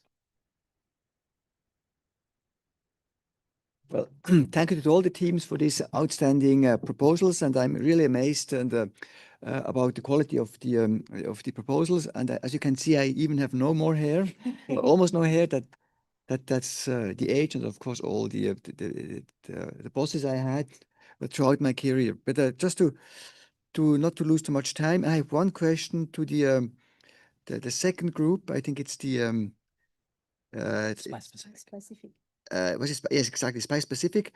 Well, thank you to all the teams for these outstanding proposals, and I'm really amazed about the quality of the proposals. And as you can see, I even have no more hair, almost no hair. That's the age, and of course all the bosses I had throughout my career. But just to not to lose too much time, I have one question to the second group. I think it's the Specific. Yes, exactly, Spice Pacific.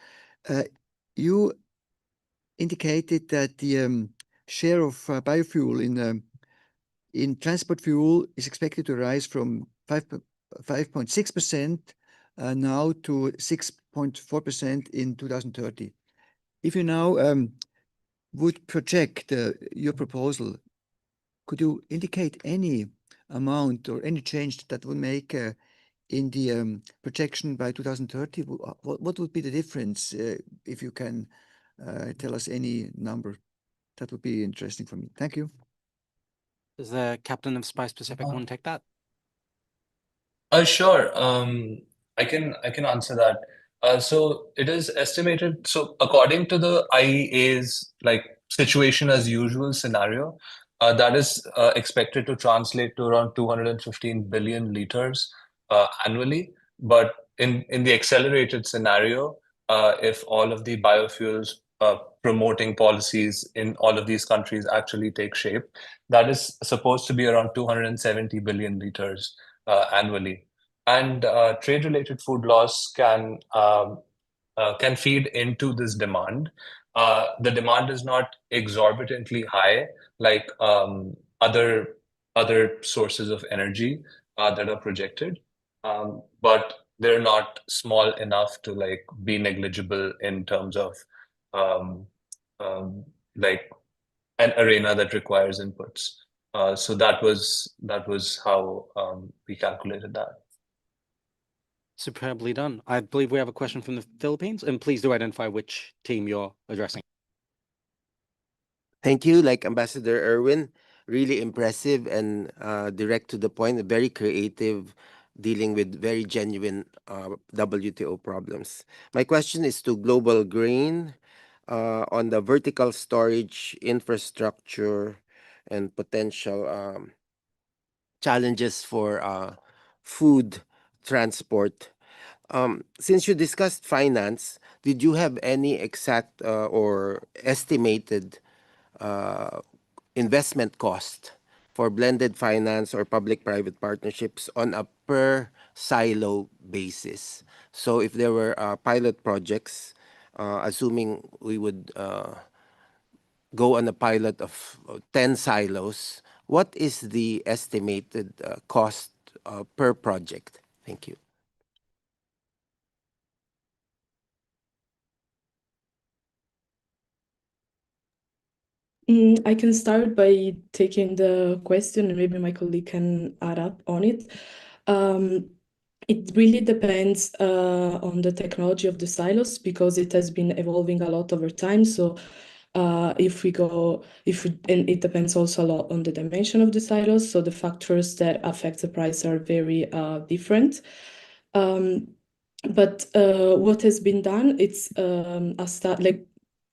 You indicated that the share of biofuel in transport fuel is expected to rise from 5.6% now to 6.4% in 2030. If you now would project your proposal, could you indicate any amount or any change that would make in the projection by 2030? What would be the difference? If you can tell us any number, that would be interesting for me. Thank you. Does the captain of Spice Pacific want to take that? Sure. I can answer that. So it is estimated. So according to the IEA's situation as usual scenario, that is expected to translate to around 215 billion liters annually. But in the accelerated scenario, if all of the biofuels promoting policies in all of these countries actually take shape, that is supposed to be around 270 billion liters annually. And trade-related food loss can feed into this demand. The demand is not exorbitantly high like other sources of energy that are projected, but they're not small enough to be negligible in terms of an arena that requires inputs. So that was how we calculated that. Superbly done. I believe we have a question from the Philippines, and please do identify which team you're addressing. Thank you, Ambassador Irwin. Really impressive and direct to the point, very creative, dealing with very genuine WTO problems. My question is to Global Green on the vertical storage infrastructure and potential challenges for food transport. Since you discussed finance, did you have any exact or estimated investment cost for blended finance or public-private partnerships on a per silo basis. So if there were pilot projects, assuming we would go on a pilot of 10 silos, what is the estimated cost per project? Thank you. I can start by taking the question, and maybe my colleague can add up on it. It really depends on the technology of the silos because it has been evolving a lot over time. So and it depends also a lot on the dimension of the silos. So the factors that affect the price are very different. But what has been done, it's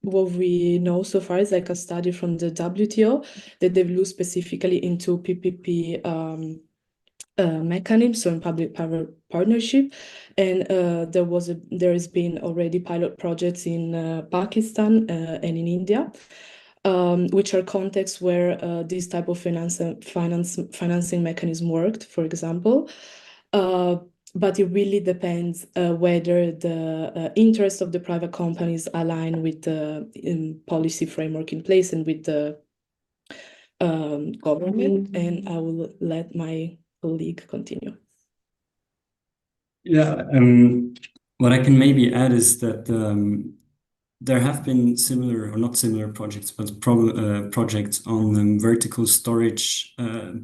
what we know so far is like a study from the WTO that they've looked specifically into PPP mechanisms, so in public-private partnership, and there has been already pilot projects in Pakistan and in India, which are contexts where this type of financing mechanism worked, for example. But it really depends whether the interests of the private companies align with the policy framework in place and with the government. And I will let my colleague continue. Yeah, what I can maybe add is that there have been similar, or not similar projects, but projects on vertical storage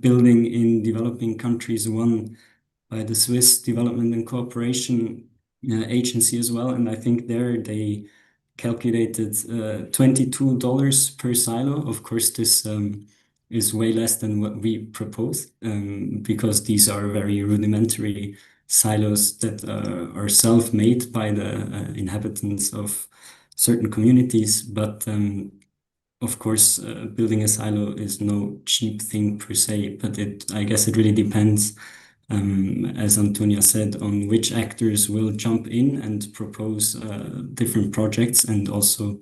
building in developing countries, one by the Swiss Development and Cooperation Agency as well. And I think there they calculated $22 per silo. Of course, this is way less than what we propose because these are very rudimentary silos that are self-made by the inhabitants of certain communities. But of course, building a silo is no cheap thing per se, but I guess it really depends, as Antonia said, on which actors will jump in and propose different projects, and also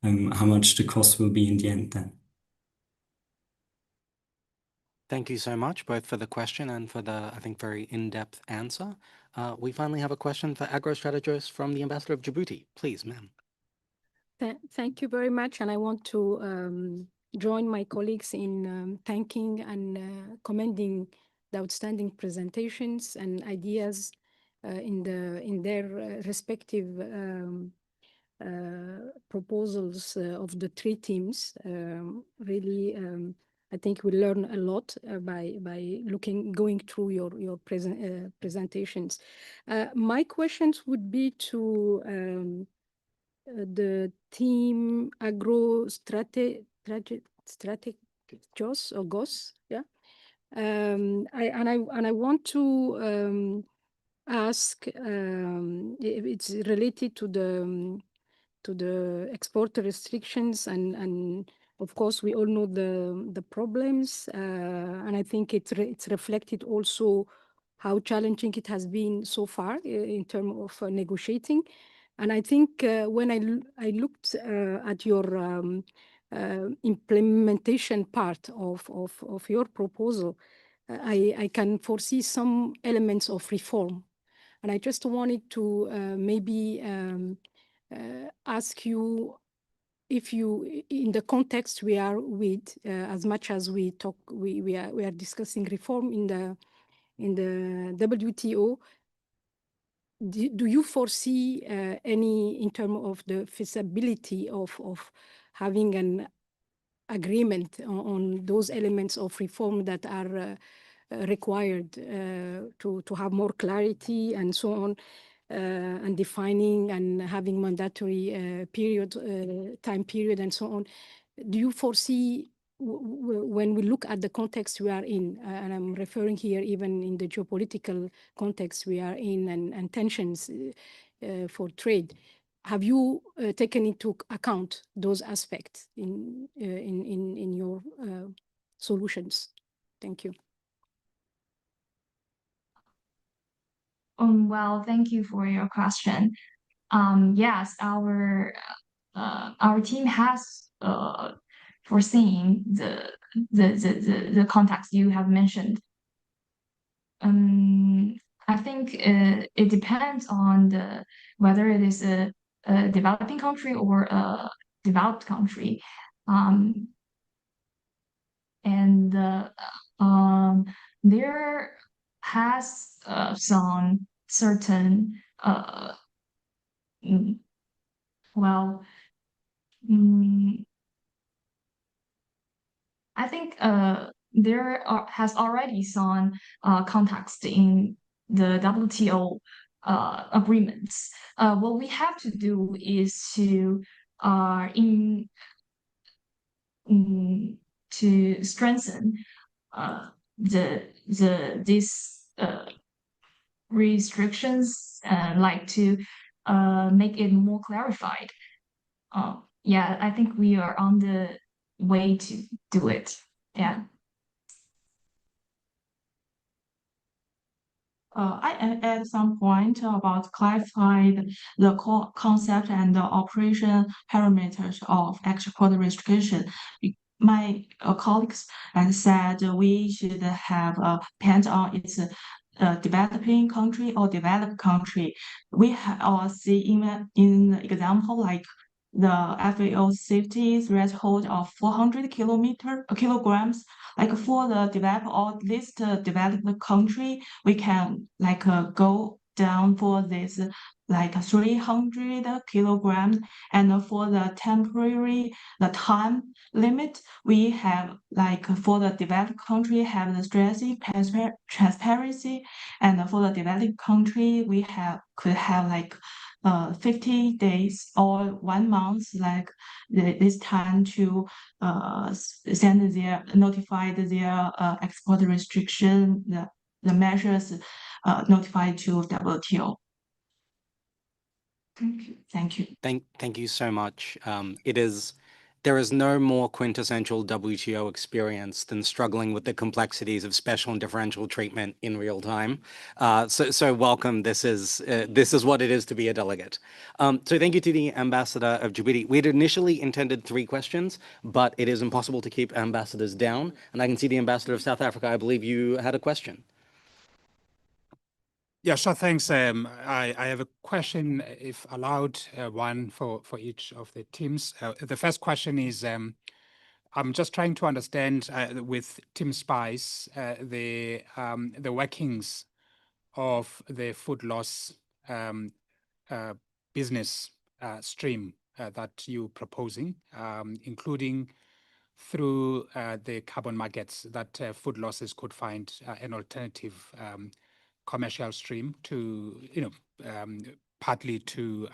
how much the cost will be in the end then. Thank you so much, both for the question and for the, I think, very in-depth answer. We finally have a question for agro-strategists from the Ambassador of Djibouti. Please, ma'am. Thank you very much. And I want to join my colleagues in thanking and commending the outstanding presentations and ideas in their respective proposals of the three teams. Really, I think we learn a lot by going through your presentations. My questions would be to the team agro strategos or GOS, yeah. I want to ask, it's related to the export restrictions, and of course we all know the problems, and I think it's reflected also how challenging it has been so far in terms of negotiating. And I think when I looked at your implementation part of your proposal, I can foresee some elements of reform. And I just wanted to maybe ask you if you, in the context we are with, as much as we talk, we are discussing reform in the WTO. Do you foresee any, in terms of the feasibility of having an agreement on those elements of reform that are required to have more clarity and so on, and defining and having mandatory time period and so on? Do you foresee, when we look at the context we are in, and I'm referring here even in the geopolitical context we are in, and tensions for trade, have you taken into account those aspects in your solutions? Thank you. Well, thank you for your question. Yes, our team has foreseeing the context you have mentioned. I think it depends on whether it is a developing country or a developed country. And there has some certain well, I think has already some context in the WTO agreements. What we have to do is to to strengthen these restrictions, like to make it more clarified. Yeah, I think we are on the way to do it. Yeah. I add some point about clarify the core concept and the operation parameters of export restriction. My colleagues had said we should have depend on its developing country or developed country. We see in the example like the FAO safety threshold of 400 kilograms. Like for the developed or least developed country, we can like go down for this like 300 kilograms, and for the temporary the time limit we have like for the developed country have the transparency, and for the developed country we could have like 50 days or 1 month, like this time to notify their export restriction, the measures notified to WTO. Thank you. Thank you so much. There is no more quintessential WTO experience than struggling with the complexities of special and differential treatment in real time. So welcome. This is what it is to be a delegate. So thank you to the Ambassador of Djibouti. We'd initially intended 3 questions, but it is impossible to keep ambassadors down. And I can see the Ambassador of South Africa. I believe you had a question. Yeah, sure. Thanks. I have a question, if allowed, one for each of the teams. The first question is, I'm just trying to understand with Team Spice the workings of the food loss business stream that you're proposing, including through the carbon markets that food losses could find an alternative commercial stream to, partly to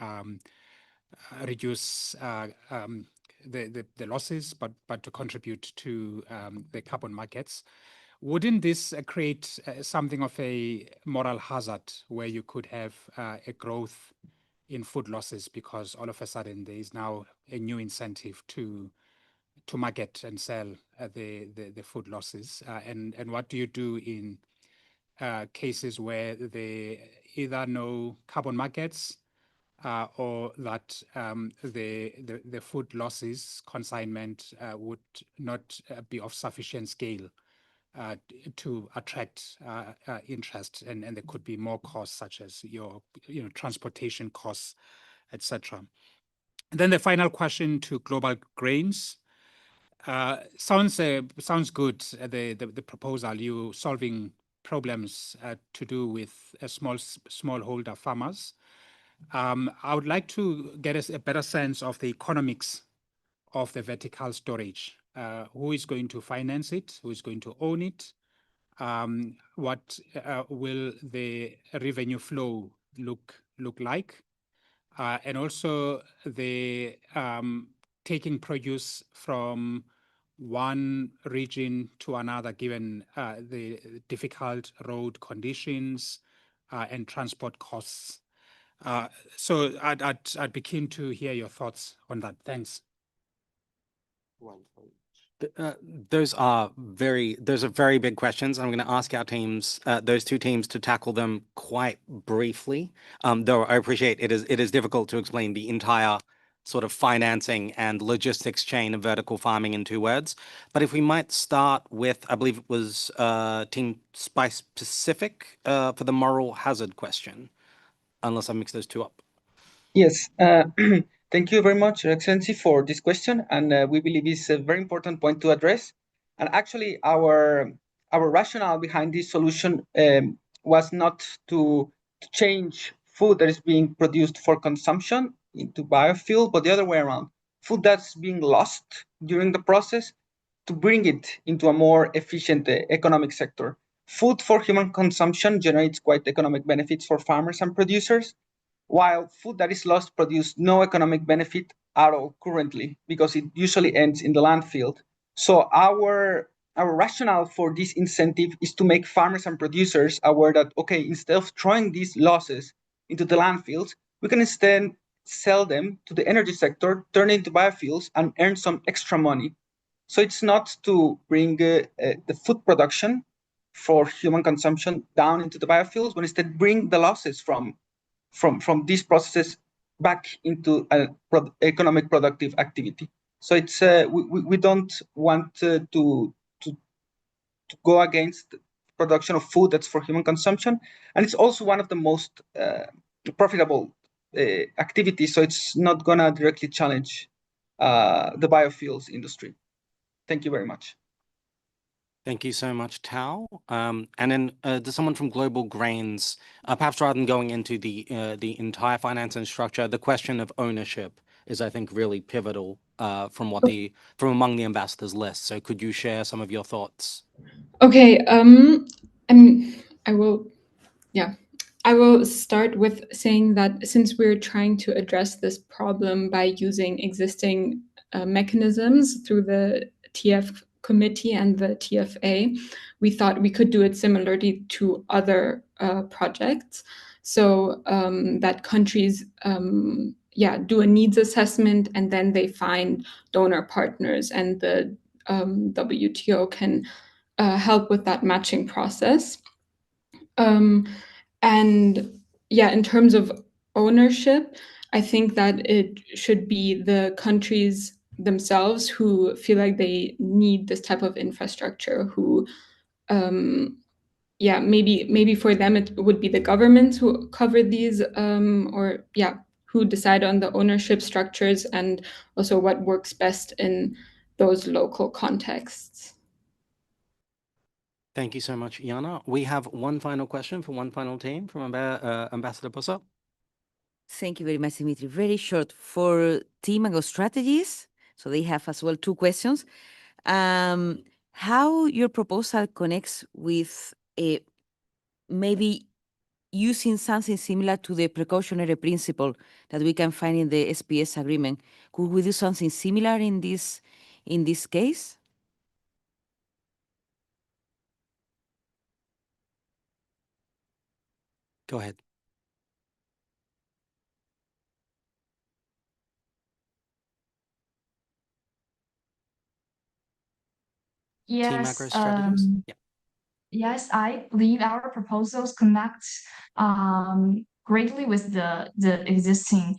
reduce the losses, but to contribute to the carbon markets. Wouldn't this create something of a moral hazard where you could have a growth in food losses because all of a sudden there is now a new incentive to market and sell the food losses? And what do you do in cases where there either no carbon markets or that the food losses consignment would not be of sufficient scale to attract interest, and there could be more costs such as your transportation costs, etc. Then the final question to Global Grains. Sounds good, the proposal, you solving problems to do with smallholder farmers. I would like to get us a better sense of the economics of the vertical storage. Who is going to finance it? Who is going to own it? What will the revenue flow look like? And also the taking produce from one region to another, given the difficult road conditions and transport costs. So I'd be keen to hear your thoughts on that. Thanks. Those are very big questions. I'm going to ask our teams, those 2 teams, to tackle them quite briefly. Though I appreciate it is difficult to explain the entire sort of financing and logistics chain of vertical farming in 2 words. But if we might start with, I believe it was Team Spice Pacific for the moral hazard question, unless I mix those 2 up. Yes, thank you very much, Your Excellency, for this question, and we believe it's a very important point to address. And actually, our rationale behind this solution was not to change food that is being produced for consumption into biofuel, but the other way around. Food that's being lost during the process, to bring it into a more efficient economic sector. Food for human consumption generates quite economic benefits for farmers and producers, while food that is lost produces no economic benefit at all currently, because it usually ends in the landfill. So our rationale for this incentive is to make farmers and producers aware that, okay, instead of throwing these losses into the landfills, we can instead sell them to the energy sector, turn it into biofuels, and earn some extra money. So it's not to bring the food production for human consumption down into the biofuels, but instead bring the losses from these processes back into an economic productive activity. So it's we don't want to go against production of food that's for human consumption, and it's also one of the most profitable activities. So it's not gonna directly challenge the biofuels industry. Thank you very much. Thank you so much, Tao. And then there's someone from Global Grains, perhaps rather than going into the entire finance and structure, the question of ownership is, I think, really pivotal from among the ambassadors list. So could you share some of your thoughts? Okay, I will start with saying that since we're trying to address this problem by using existing mechanisms through the TF committee and the TFA, we thought we could do it similarly to other projects. So that countries do a needs assessment, and then they find donor partners, and the WTO can help with that matching process. And yeah, in terms of ownership, I think that it should be the countries themselves who feel like they need this type of infrastructure, who maybe for them it would be the governments who cover these, who decide on the ownership structures and also what works best in those local contexts. Thank you so much, Iana. We have one final question from one final team from Ambassador Posa. Thank you very much, Dimitri. Very short for Team AgroStrategies. So they have as well 2 questions. How your proposal connects with maybe using something similar to the precautionary principle that we can find in the SPS agreement. Could we do something similar in this case? Go ahead. Yes, Team AgroStrategies? Yeah. Yes, I believe our proposals connect greatly with the existing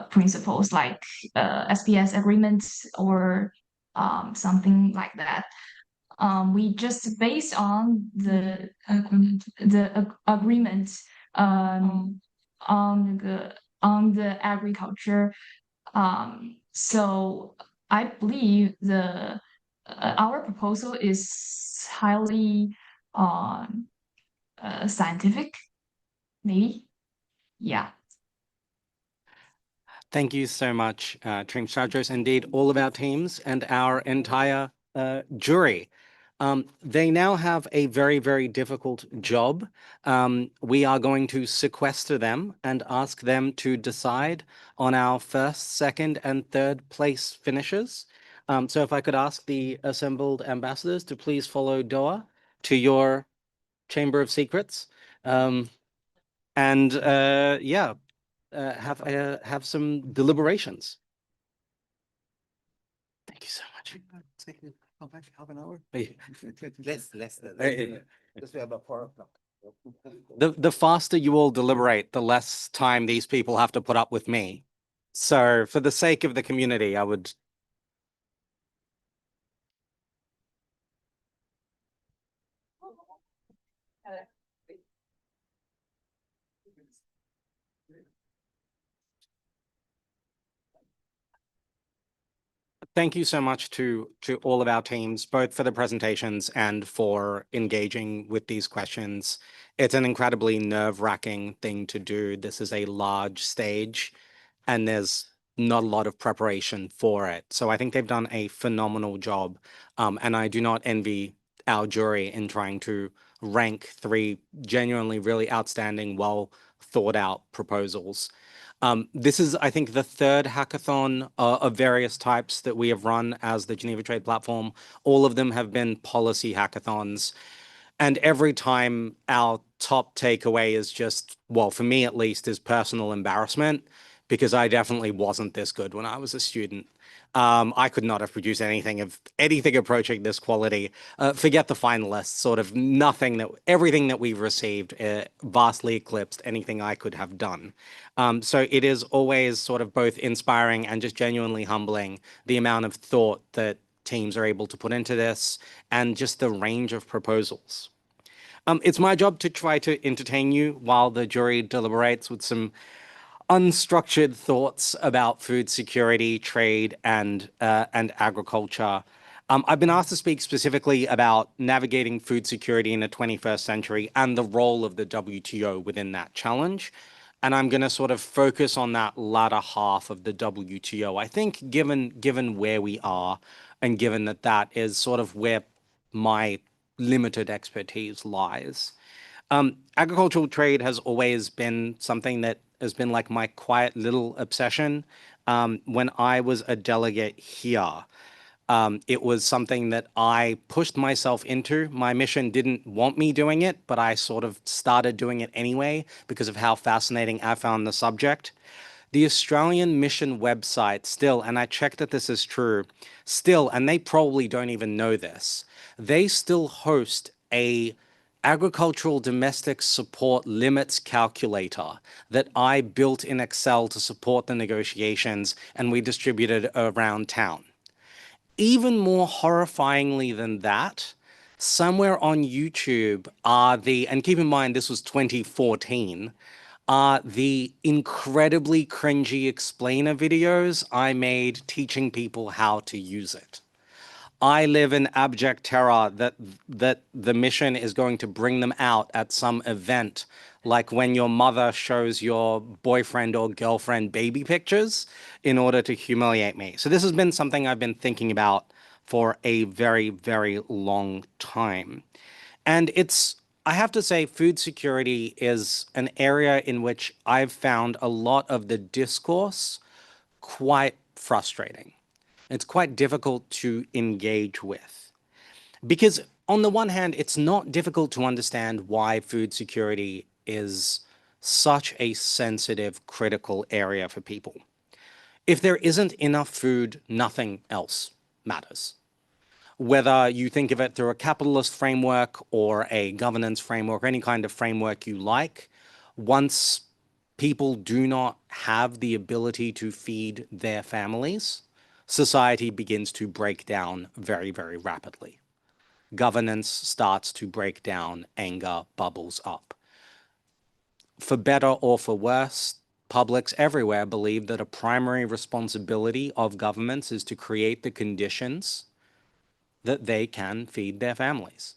principles like SPS agreements or something like that. We just based on the agreement on the agriculture. So I believe our proposal is highly scientific, maybe. Yeah. Thank you so much, Team Strategos. Indeed, all of our teams and our entire jury. They now have a very, very difficult job. We are going to sequester them and ask them to decide on our 1st, 2nd, and 3rd place finishers. So if I could ask the assembled ambassadors to please follow Doa to your Chamber of Secrets. Have some deliberations. Thank you so much. Come back half an hour. Less than. Because we have a 4 o'clock. The faster you all deliberate, the less time these people have to put up with me. So for the sake of the community, I would thank you so much to all of our teams, both for the presentations and for engaging with these questions. It's an incredibly nerve-wracking thing to do. This is a large stage, and there's not a lot of preparation for it. So I think they've done a phenomenal job, and I do not envy our jury in trying to rank 3 genuinely really outstanding, well thought out proposals. This is, I think, the third hackathon of various types that we have run as the Geneva Trade Platform. All of them have been policy hackathons. And every time our top takeaway is just, well, for me at least, is personal embarrassment, because I definitely wasn't this good when I was a student. I could not have produced anything approaching this quality. Forget the finalists, sort of everything that we've received vastly eclipsed anything I could have done. So it is always sort of both inspiring and just genuinely humbling, the amount of thought that teams are able to put into this and just the range of proposals. It's my job to try to entertain you while the jury deliberates with some unstructured thoughts about food security, trade, and agriculture. I've been asked to speak specifically about navigating food security in the 21st century and the role of the WTO within that challenge. And I'm going to sort of focus on that latter half of the WTO. I think given where we are, and given that that is sort of where my limited expertise lies. Agricultural trade has always been something that has been like my quiet little obsession. When I was a delegate here, it was something that I pushed myself into. My mission didn't want me doing it, but I sort of started doing it anyway because of how fascinating I found the subject. The Australian mission website still, and I checked that this is true, still, and they probably don't even know this, they still host a agricultural domestic support limits calculator that I built in Excel to support the negotiations, and we distributed around town. Even more horrifyingly than that, somewhere on YouTube are and keep in mind this was 2014, are the incredibly cringy explainer videos I made teaching people how to use it. I live in abject terror that the mission is going to bring them out at some event, like when your mother shows your boyfriend or girlfriend baby pictures in order to humiliate me. So this has been something I've been thinking about for a very, very long time. And I have to say, food security is an area in which I've found a lot of the discourse quite frustrating. It's quite difficult to engage with. Because on the one hand, it's not difficult to understand why food security is such a sensitive, critical area for people. If there isn't enough food, nothing else matters. Whether you think of it through a capitalist framework or a governance framework, or any kind of framework you like, once people do not have the ability to feed their families, society begins to break down very, very rapidly. Governance starts to break down, anger bubbles up. For better or for worse, publics everywhere believe that a primary responsibility of governments is to create the conditions that they can feed their families.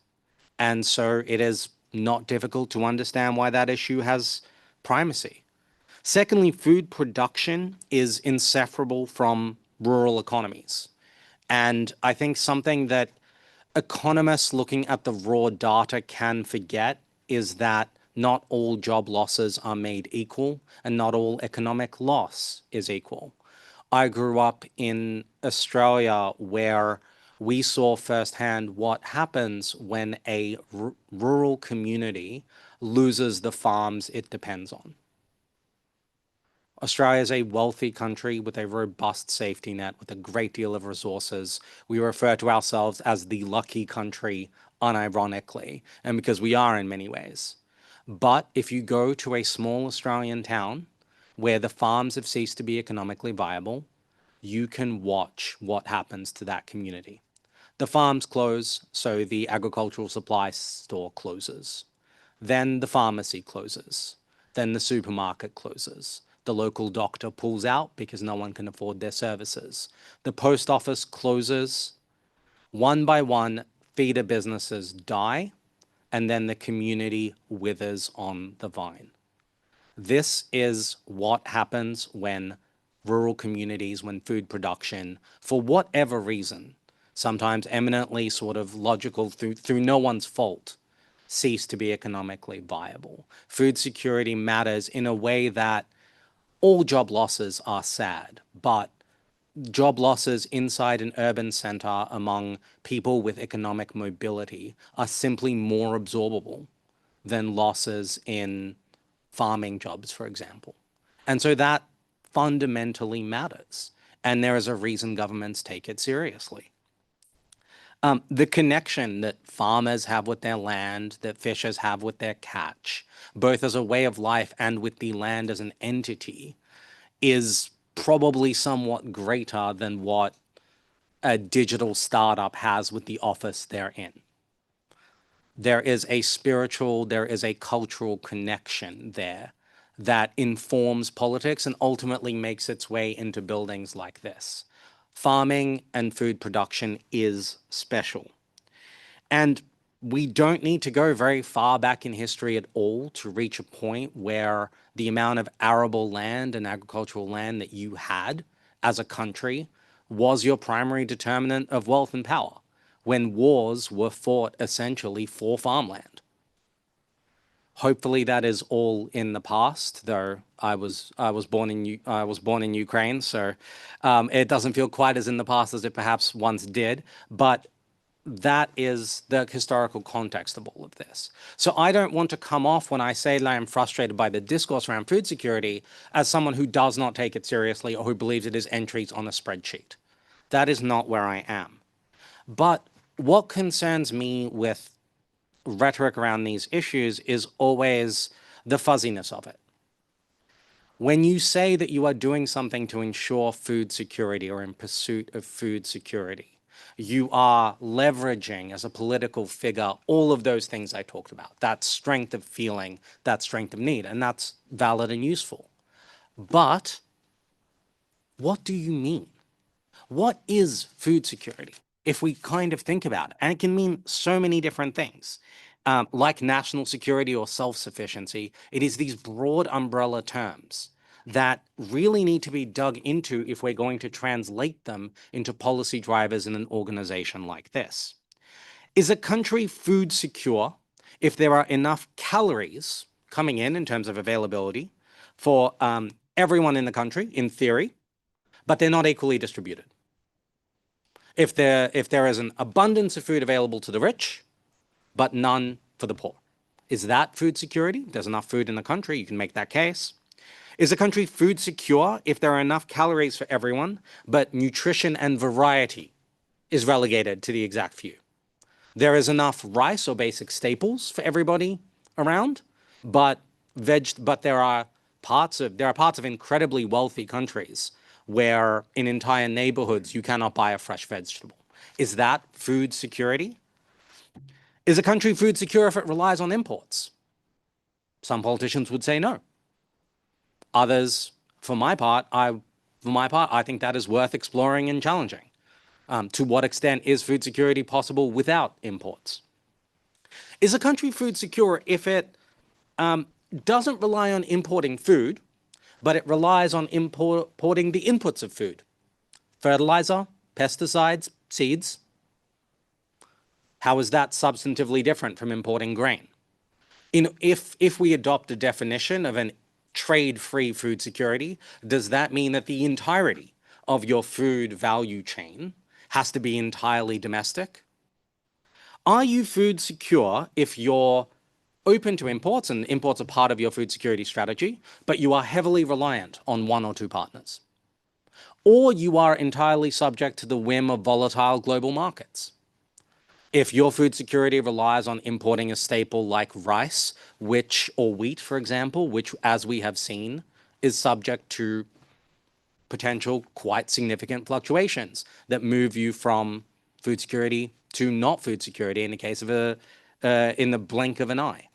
And so it is not difficult to understand why that issue has primacy. Secondly, food production is inseparable from rural economies. And I think something that economists looking at the raw data can forget is that not all job losses are made equal, and not all economic loss is equal. I grew up in Australia where we saw firsthand what happens when a rural community loses the farms it depends on. Australia is a wealthy country with a robust safety net, with a great deal of resources. We refer to ourselves as the lucky country, unironically, and because we are in many ways. But if you go to a small Australian town, where the farms have ceased to be economically viable, you can watch what happens to that community. The farms close, so the agricultural supply store closes. Then the pharmacy closes. Then the supermarket closes. The local doctor pulls out because no one can afford their services. The post office closes. One by one, feeder businesses die, and then the community withers on the vine. This is what happens when rural communities, when food production, for whatever reason, sometimes eminently sort of logical through no one's fault, cease to be economically viable. Food security matters in a way that all job losses are sad, but job losses inside an urban center among people with economic mobility are simply more absorbable than losses in farming jobs, for example. And so that fundamentally matters. And there is a reason governments take it seriously. The connection that farmers have with their land, that fishers have with their catch, both as a way of life and with the land as an entity, is probably somewhat greater than what a digital startup has with the office they're in. There is a spiritual, there is a cultural connection there that informs politics and ultimately makes its way into buildings like this. Farming and food production is special. And we don't need to go very far back in history at all to reach a point where the amount of arable land and agricultural land that you had as a country was your primary determinant of wealth and power, when wars were fought essentially for farmland. Hopefully that is all in the past, though I was born in Ukraine, so it doesn't feel quite as in the past as it perhaps once did, but that is the historical context of all of this. So I don't want to come off when I say that I am frustrated by the discourse around food security as someone who does not take it seriously or who believes it is entries on a spreadsheet. That is not where I am. But what concerns me with rhetoric around these issues is always the fuzziness of it. When you say that you are doing something to ensure food security or in pursuit of food security, you are leveraging as a political figure all of those things I talked about, that strength of feeling, that strength of need, and that's valid and useful. But what do you mean? What is food security? If we kind of think about it, and it can mean so many different things, like national security or self-sufficiency, it is these broad umbrella terms that really need to be dug into if we're going to translate them into policy drivers in an organization like this. Is a country food secure if there are enough calories coming in terms of availability for everyone in the country, in theory, but they're not equally distributed? If there is an abundance of food available to the rich, but none for the poor. Is that food security? There's enough food in the country, you can make that case. Is a country food secure if there are enough calories for everyone, but nutrition and variety is relegated to the exact few? There is enough rice or basic staples for everybody around, but there are parts of incredibly wealthy countries where in entire neighborhoods you cannot buy a fresh vegetable. Is that food security? Is a country food secure if it relies on imports? Some politicians would say no. Others, for my part, I think that is worth exploring and challenging. To what extent is food security possible without imports? Is a country food secure if it doesn't rely on importing food, but it relies on importing the inputs of food? Fertilizer, pesticides, seeds. How is that substantively different from importing grain? If we adopt a definition of an trade-free food security, does that mean that the entirety of your food value chain has to be entirely domestic? Are you food secure if you're open to imports, and imports are part of your food security strategy, but you are heavily reliant on one or two partners? Or you are entirely subject to the whim of volatile global markets? If your food security relies on importing a staple like rice, or wheat, for example, which, as we have seen, is subject to potential quite significant fluctuations that move you from food security to not food security in the case of in the blink of an eye.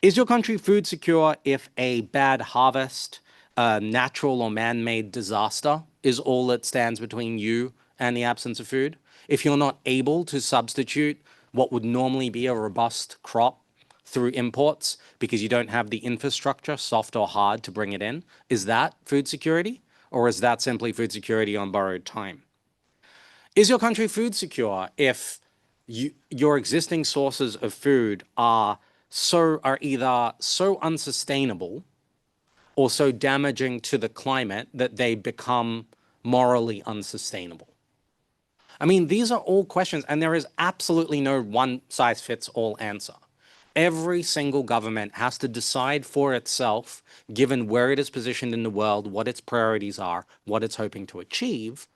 Is your country food secure if a bad harvest, natural or man-made disaster is all that stands between you and the absence of food? If you're not able to substitute what would normally be a robust crop through imports because you don't have the infrastructure, soft or hard, to bring it in, is that food security? Or is that simply food security on borrowed time? Is your country food secure if your existing sources of food are either so unsustainable or so damaging to the climate that they become morally unsustainable? I mean, these are all questions, and there is absolutely no one-size-fits-all answer. Every single government has to decide for itself, given where it is positioned in the world, what its priorities are, what it's hoping to achieve,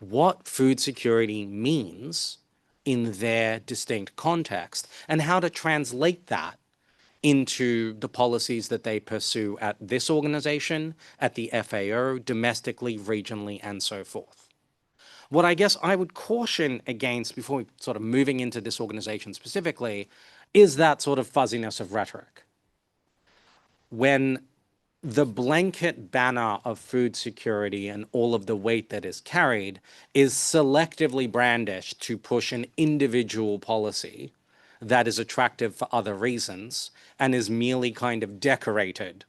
what food security means in their distinct context, and how to translate that into the policies that they pursue at this organization, at the FAO, domestically, regionally, and so forth. What I guess I would caution against before sort of moving into this organization specifically is that sort of fuzziness of rhetoric. When the blanket banner of food security and all of the weight that is carried is selectively brandished to push an individual policy that is attractive for other reasons and is merely kind of decorated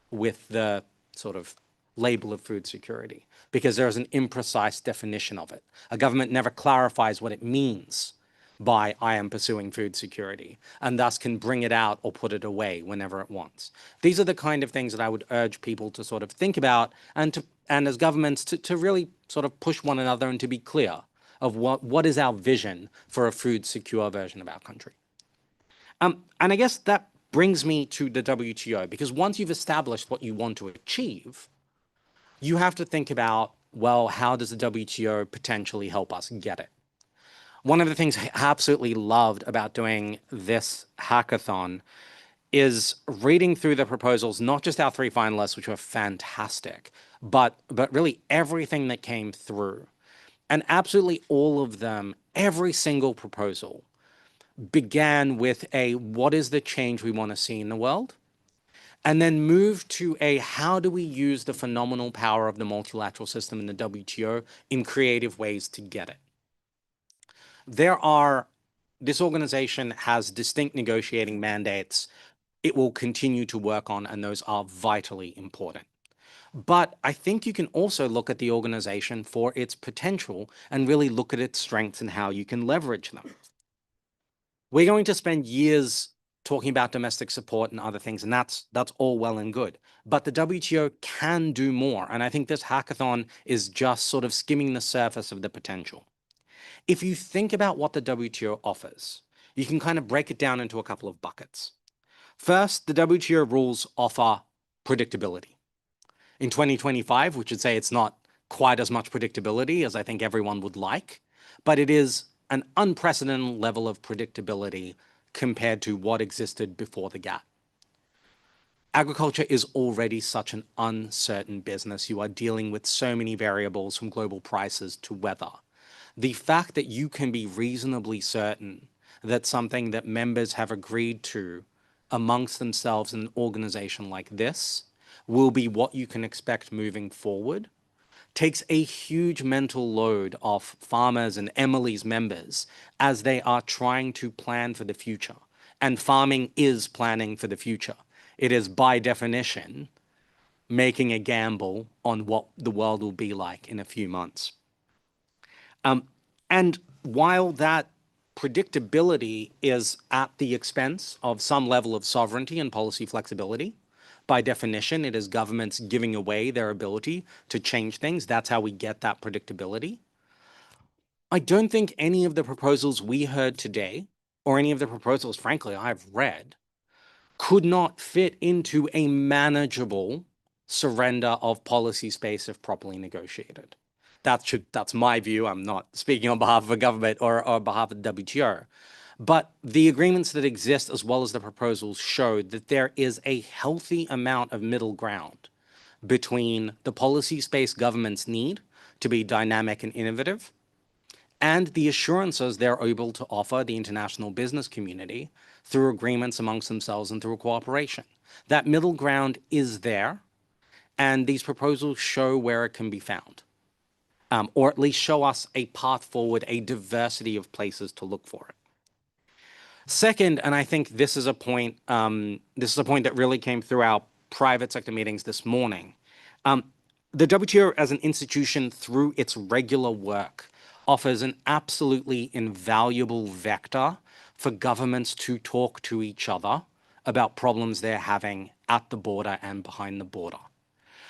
with the sort of label of food security because there is an imprecise definition of it. A government never clarifies what it means by "I am pursuing food security," and thus can bring it out or put it away whenever it wants. These are the kind of things that I would urge people to sort of think about and as governments to really sort of push one another and to be clear of what is our vision for a food secure version of our country. And I guess that brings me to the WTO, because once you've established what you want to achieve, you have to think about, well, how does the WTO potentially help us get it? One of the things I absolutely loved about doing this hackathon is reading through the proposals, not just our 3 finalists, which were fantastic, but really everything that came through. And absolutely all of them, every single proposal, began with a what is the change we want to see in the world? And then moved to a how do we use the phenomenal power of the multilateral system in the WTO in creative ways to get it? This organization has distinct negotiating mandates it will continue to work on, and those are vitally important. But I think you can also look at the organization for its potential and really look at its strengths and how you can leverage them. We're going to spend years talking about domestic support and other things, and that's all well and good. But the WTO can do more, and I think this hackathon is just sort of skimming the surface of the potential. If you think about what the WTO offers, you can kind of break it down into a couple of buckets. First, the WTO rules offer predictability. In 2025, we should say it's not quite as much predictability as I think everyone would like, but it is an unprecedented level of predictability compared to what existed before the GATT. Agriculture is already such an uncertain business. You are dealing with so many variables, from global prices to weather. The fact that you can be reasonably certain that something that members have agreed to amongst themselves in an organization like this will be what you can expect moving forward takes a huge mental load off farmers and Emily's members as they are trying to plan for the future. And farming is planning for the future. It is, by definition, making a gamble on what the world will be like in a few months. And while that predictability is at the expense of some level of sovereignty and policy flexibility, by definition, it is governments giving away their ability to change things. That's how we get that predictability. I don't think any of the proposals we heard today, or any of the proposals, frankly, I've read, could not fit into a manageable surrender of policy space if properly negotiated. That's my view. I'm not speaking on behalf of a government or on behalf of the WTO. But the agreements that exist, as well as the proposals, show that there is a healthy amount of middle ground between the policy space governments need to be dynamic and innovative and the assurances they're able to offer the international business community through agreements amongst themselves and through cooperation. That middle ground is there, and these proposals show where it can be found, or at least show us a path forward, a diversity of places to look for it. Second, and I think this is a point that really came through our private sector meetings this morning. The WTO as an institution, through its regular work, offers an absolutely invaluable vector for governments to talk to each other about problems they're having at the border and behind the border.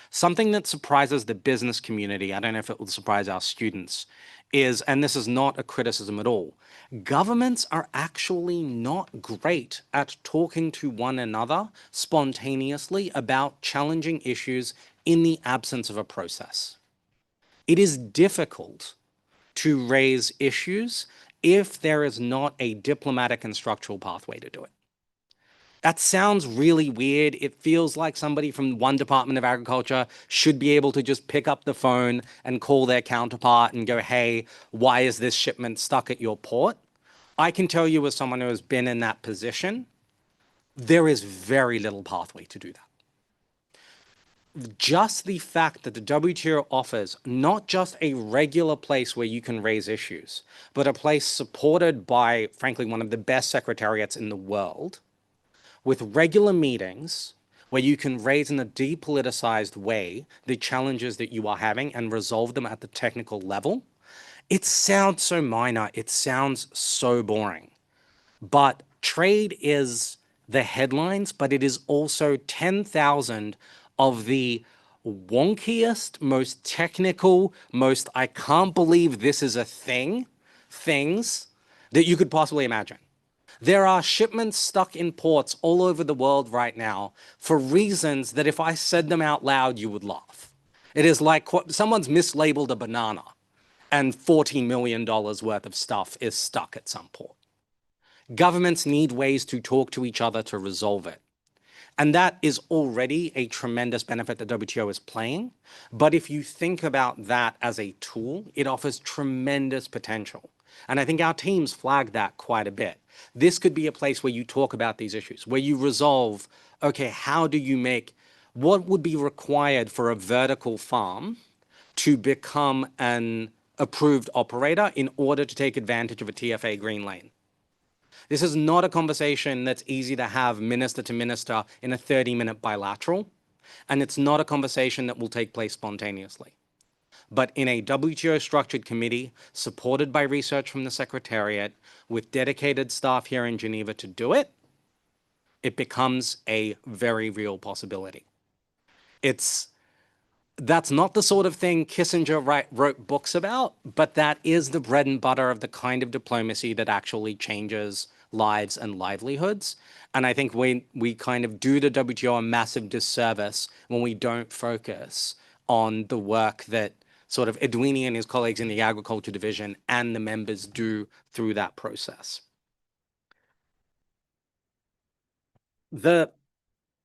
Something that surprises the business community, I don't know if it will surprise our students, is, and this is not a criticism at all, governments are actually not great at talking to one another spontaneously about challenging issues in the absence of a process. It is difficult to raise issues if there is not a diplomatic and structural pathway to do it. That sounds really weird. It feels like somebody from one Department of Agriculture should be able to just pick up the phone and call their counterpart and go, hey, why is this shipment stuck at your port? I can tell you, as someone who has been in that position, there is very little pathway to do that. Just the fact that the WTO offers not just a regular place where you can raise issues, but a place supported by, frankly, one of the best secretariats in the world, with regular meetings where you can raise in a depoliticized way the challenges that you are having and resolve them at the technical level. It sounds so minor, it sounds so boring. But trade is the headlines, but it is also 10,000 of the wonkiest, most technical, most I can't believe this is a things that you could possibly imagine. There are shipments stuck in ports all over the world right now for reasons that if I said them out loud, you would laugh. It is like someone's mislabeled a banana and $40 million worth of stuff is stuck at some port. Governments need ways to talk to each other to resolve it. And that is already a tremendous benefit that WTO is playing. But if you think about that as a tool, it offers tremendous potential. And I think our teams flag that quite a bit. This could be a place where you talk about these issues, where you resolve, okay, how do you make, what would be required for a vertical farm to become an approved operator in order to take advantage of a TFA green lane? This is not a conversation that's easy to have minister to minister in a 30-minute bilateral, and it's not a conversation that will take place spontaneously. But in a WTO-structured committee, supported by research from the Secretariat, with dedicated staff here in Geneva to do it, it becomes a very real possibility. That's not the sort of thing Kissinger wrote books about, but that is the bread and butter of the kind of diplomacy that actually changes lives and livelihoods. And I think we kind of do the WTO a massive disservice when we don't focus on the work that sort of Edwini and his colleagues in the Agriculture Division and the members do through that process. The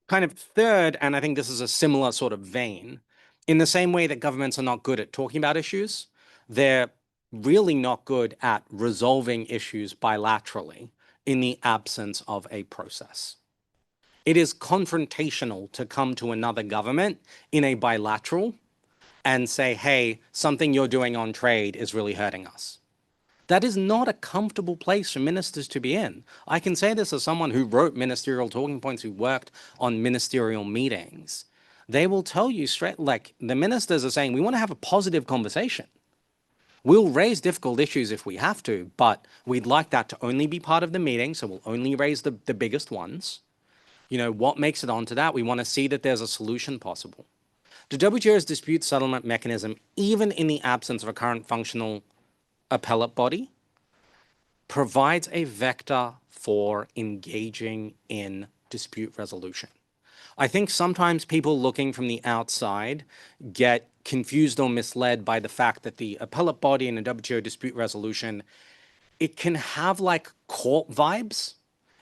kind of third, and I think this is a similar sort of vein, in the same way that governments are not good at talking about issues, they're really not good at resolving issues bilaterally in the absence of a process. It is confrontational to come to another government in a bilateral and say, hey, something you're doing on trade is really hurting us. That is not a comfortable place for ministers to be in. I can say this as someone who wrote ministerial talking points, who worked on ministerial meetings. They will tell you straight, like the ministers are saying, we want to have a positive conversation. We'll raise difficult issues if we have to, but we'd like that to only be part of the meeting, so we'll only raise the biggest ones. You know, what makes it onto that? We want to see that there's a solution possible. The WTO's dispute settlement mechanism, even in the absence of a current functional appellate body, provides a vector for engaging in dispute resolution. I think sometimes people looking from the outside get confused or misled by the fact that the appellate body in a WTO dispute resolution it can have like court vibes.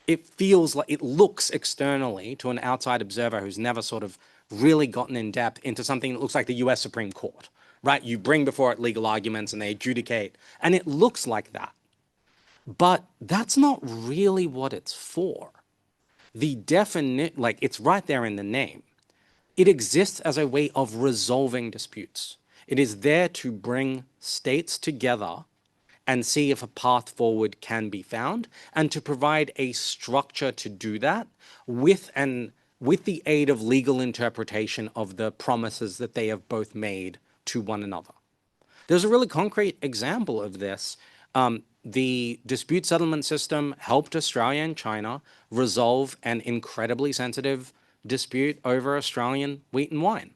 It feels like, it looks externally to an outside observer who's never sort of really gotten in depth into something that looks like the US Supreme Court, right? You bring before it legal arguments and they adjudicate, and it looks like that. But that's not really what it's for. The definite, like it's right there in the name. It exists as a way of resolving disputes. It is there to bring states together and see if a path forward can be found, and to provide a structure to do that with the aid of legal interpretation of the promises that they have both made to one another. There's a really concrete example of this. The dispute settlement system helped Australia and China resolve an incredibly sensitive dispute over Australian wheat and wine.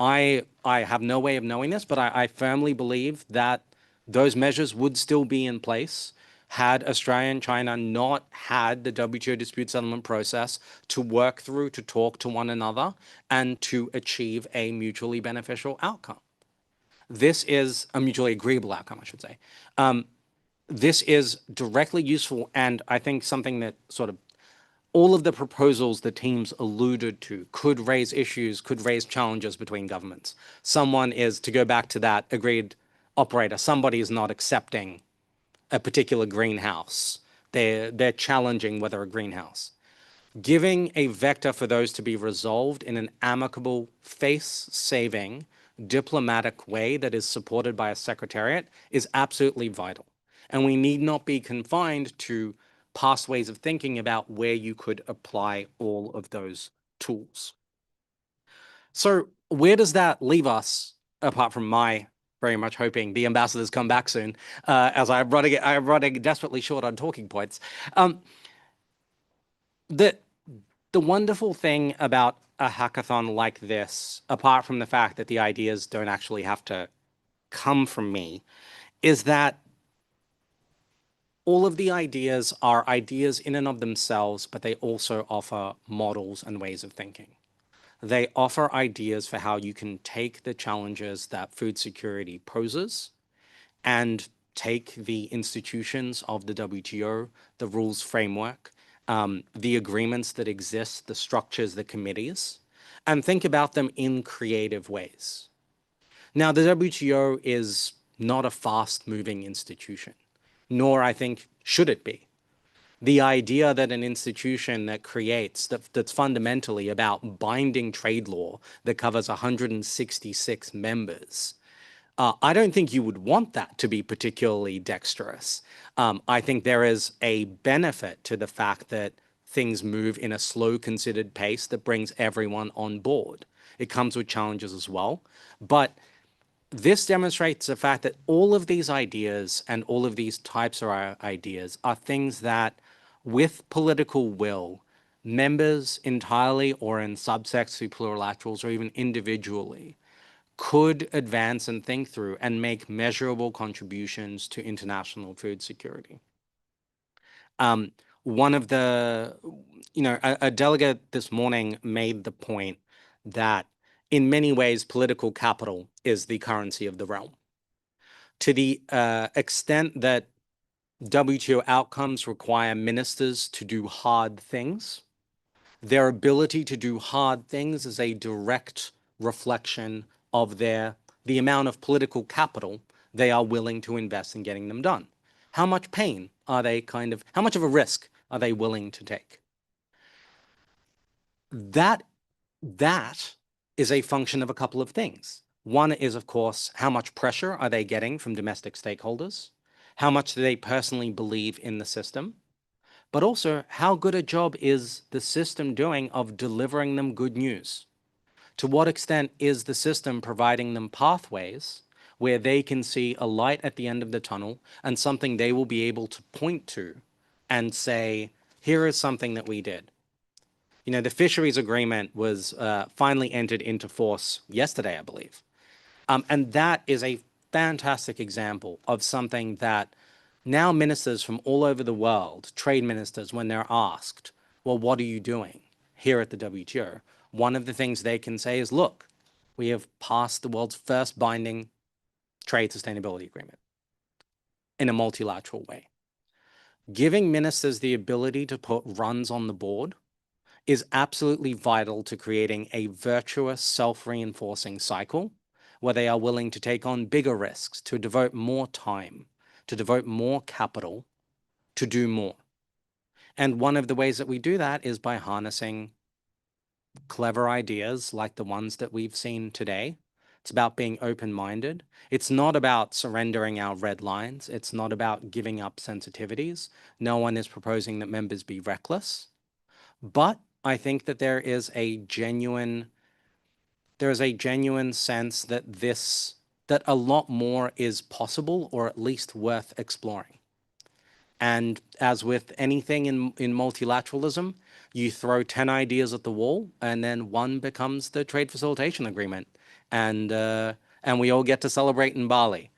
I have no way of knowing this, but I firmly believe that those measures would still be in place had Australia and China not had the WTO dispute settlement process to work through, to talk to one another, and to achieve a mutually beneficial outcome. This is a mutually agreeable outcome, I should say. This is directly useful, and I think something that sort of all of the proposals the teams alluded to could raise issues, could raise challenges between governments. Someone is, to go back to that agreed operator, somebody is not accepting a particular greenhouse. They're challenging whether a greenhouse. Giving a vector for those to be resolved in an amicable, face-saving, diplomatic way that is supported by a secretariat is absolutely vital. And we need not be confined to past ways of thinking about where you could apply all of those tools. So where does that leave us, apart from my very much hoping the ambassadors come back soon, as I'm running desperately short on talking points. The wonderful thing about a hackathon like this, apart from the fact that the ideas don't actually have to come from me, is that all of the ideas are ideas in and of themselves, but they also offer models and ways of thinking. They offer ideas for how you can take the challenges that food security poses and take the institutions of the WTO, the rules framework, the agreements that exist, the structures, the committees, and think about them in creative ways. Now, the WTO is not a fast-moving institution, nor, I think, should it be. The idea that an institution that creates, that's fundamentally about binding trade law that covers 166 members, I don't think you would want that to be particularly dexterous. I think there is a benefit to the fact that things move in a slow, considered pace that brings everyone on board. It comes with challenges as well, but this demonstrates the fact that all of these ideas and all of these types of ideas are things that, with political will, members entirely or in subsets through plurilaterals or even individually, could advance and think through and make measurable contributions to international food security. One of the, a delegate this morning made the point that in many ways, political capital is the currency of the realm. To the extent that WTO outcomes require ministers to do hard things, their ability to do hard things is a direct reflection of the amount of political capital they are willing to invest in getting them done. How much pain are they how much of a risk are they willing to take? That is a function of a couple of things. One is, of course, how much pressure are they getting from domestic stakeholders? How much do they personally believe in the system? But also, how good a job is the system doing of delivering them good news? To what extent is the system providing them pathways where they can see a light at the end of the tunnel and something they will be able to point to and say, here is something that we did. The fisheries agreement was finally entered into force yesterday, I believe. And that is a fantastic example of something that now ministers from all over the world, trade ministers, when they're asked, well, what are you doing here at the WTO? One of the things they can say is, look, we have passed the world's first binding trade sustainability agreement. in a multilateral way. Giving ministers the ability to put runs on the board is absolutely vital to creating a virtuous, self-reinforcing cycle where they are willing to take on bigger risks, to devote more time, to devote more capital, to do more. And one of the ways that we do that is by harnessing clever ideas like the ones that we've seen today. It's about being open-minded. It's not about surrendering our red lines. It's not about giving up sensitivities. No one is proposing that members be reckless. But I think that there is a genuine sense that that a lot more is possible, or at least worth exploring. And as with anything in multilateralism, you throw 10 ideas at the wall, and then one becomes the trade facilitation agreement, and we all get to celebrate in Bali.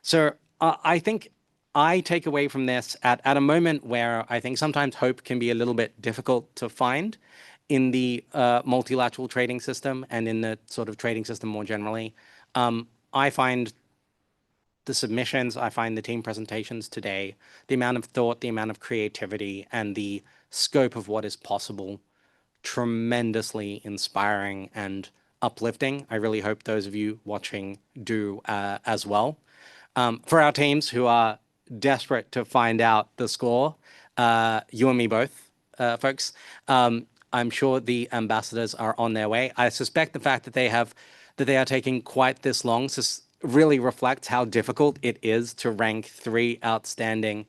So I think I take away from this at a moment where I think sometimes hope can be a little bit difficult to find in the multilateral trading system and in the sort of trading system more generally. I find the submissions, I find the team presentations today, the amount of thought, the amount of creativity, and the scope of what is possible tremendously inspiring and uplifting. I really hope those of you watching do as well. For our teams who are desperate to find out the score, you and me both, folks, I'm sure the ambassadors are on their way. I suspect the fact that they are taking quite this long really reflects how difficult it is to rank 3 outstanding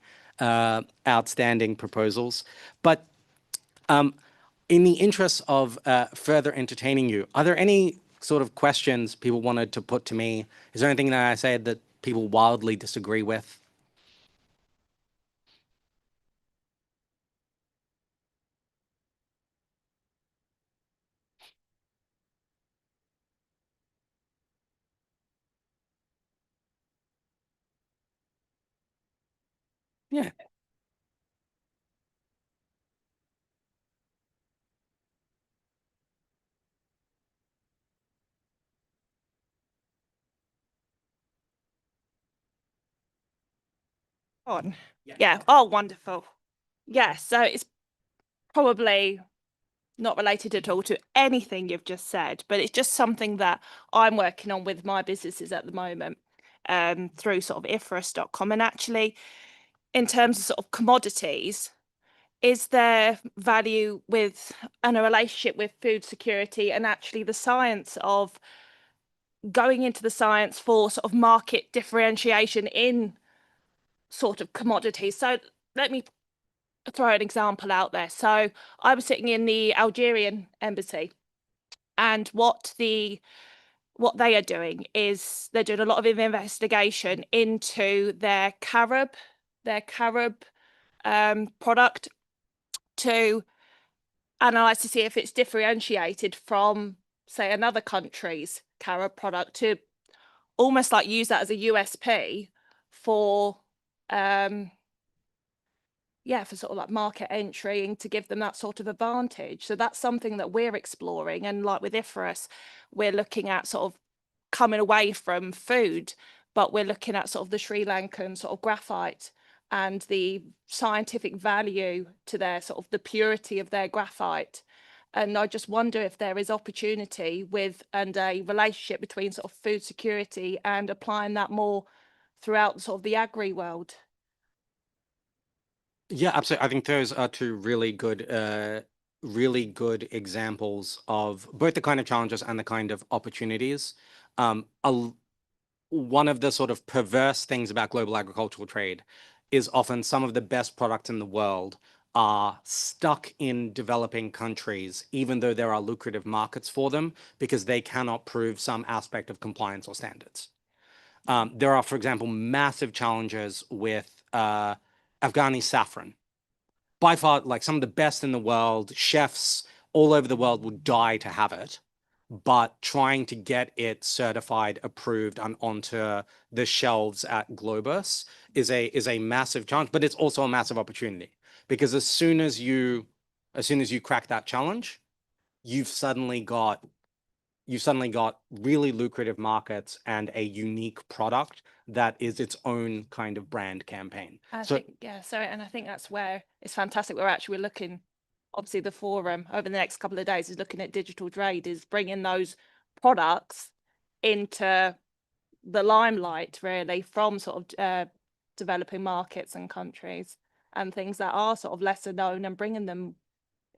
proposals. But in the interest of further entertaining you, are there any sort of questions people wanted to put to me? Is there anything that I said that people wildly disagree with? Yeah. On. Yeah. Oh, wonderful. Yeah. So it's probably not related at all to anything you've just said, but it's just something that I'm working on with my businesses at the moment, through sort of IFRS.com. And actually, in terms of sort of commodities, is there value with and a relationship with food security and actually the science of going into the science for sort of market differentiation in sort of commodities? So let me throw an example out there. So I was sitting in the Algerian embassy, and what they are doing is they're doing a lot of investigation into their carob product to analyze to see if it's differentiated from, say, another country's carob product, to almost like use that as a USP for for sort of like market entry and to give them that sort of advantage. So that's something that we're exploring. And like with IFRS, we're looking at sort of coming away from food, but we're looking at sort of the Sri Lankan sort of graphite and the scientific value to their sort of the purity of their graphite. And I just wonder if there is opportunity with and a relationship between sort of food security and applying that more throughout sort of the agri world. Yeah, absolutely. I think those are two really good examples of both the kind of challenges and the kind of opportunities. One of the sort of perverse things about global agricultural trade is often some of the best products in the world are stuck in developing countries, even though there are lucrative markets for them, because they cannot prove some aspect of compliance or standards. There are, for example, massive challenges with Afghani saffron. By far, like some of the best in the world, chefs all over the world would die to have it, but trying to get it certified, approved, and onto the shelves at Globus is a massive challenge, but it's also a massive opportunity, because as soon as you crack that challenge, you've suddenly got you suddenly got really lucrative markets and a unique product that is its own kind of brand campaign. I think and I think that's where it's fantastic. We're looking, obviously the forum over the next couple of days is looking at digital trade, is bringing those products into the limelight really from sort of developing markets and countries and things that are sort of lesser known, and bringing them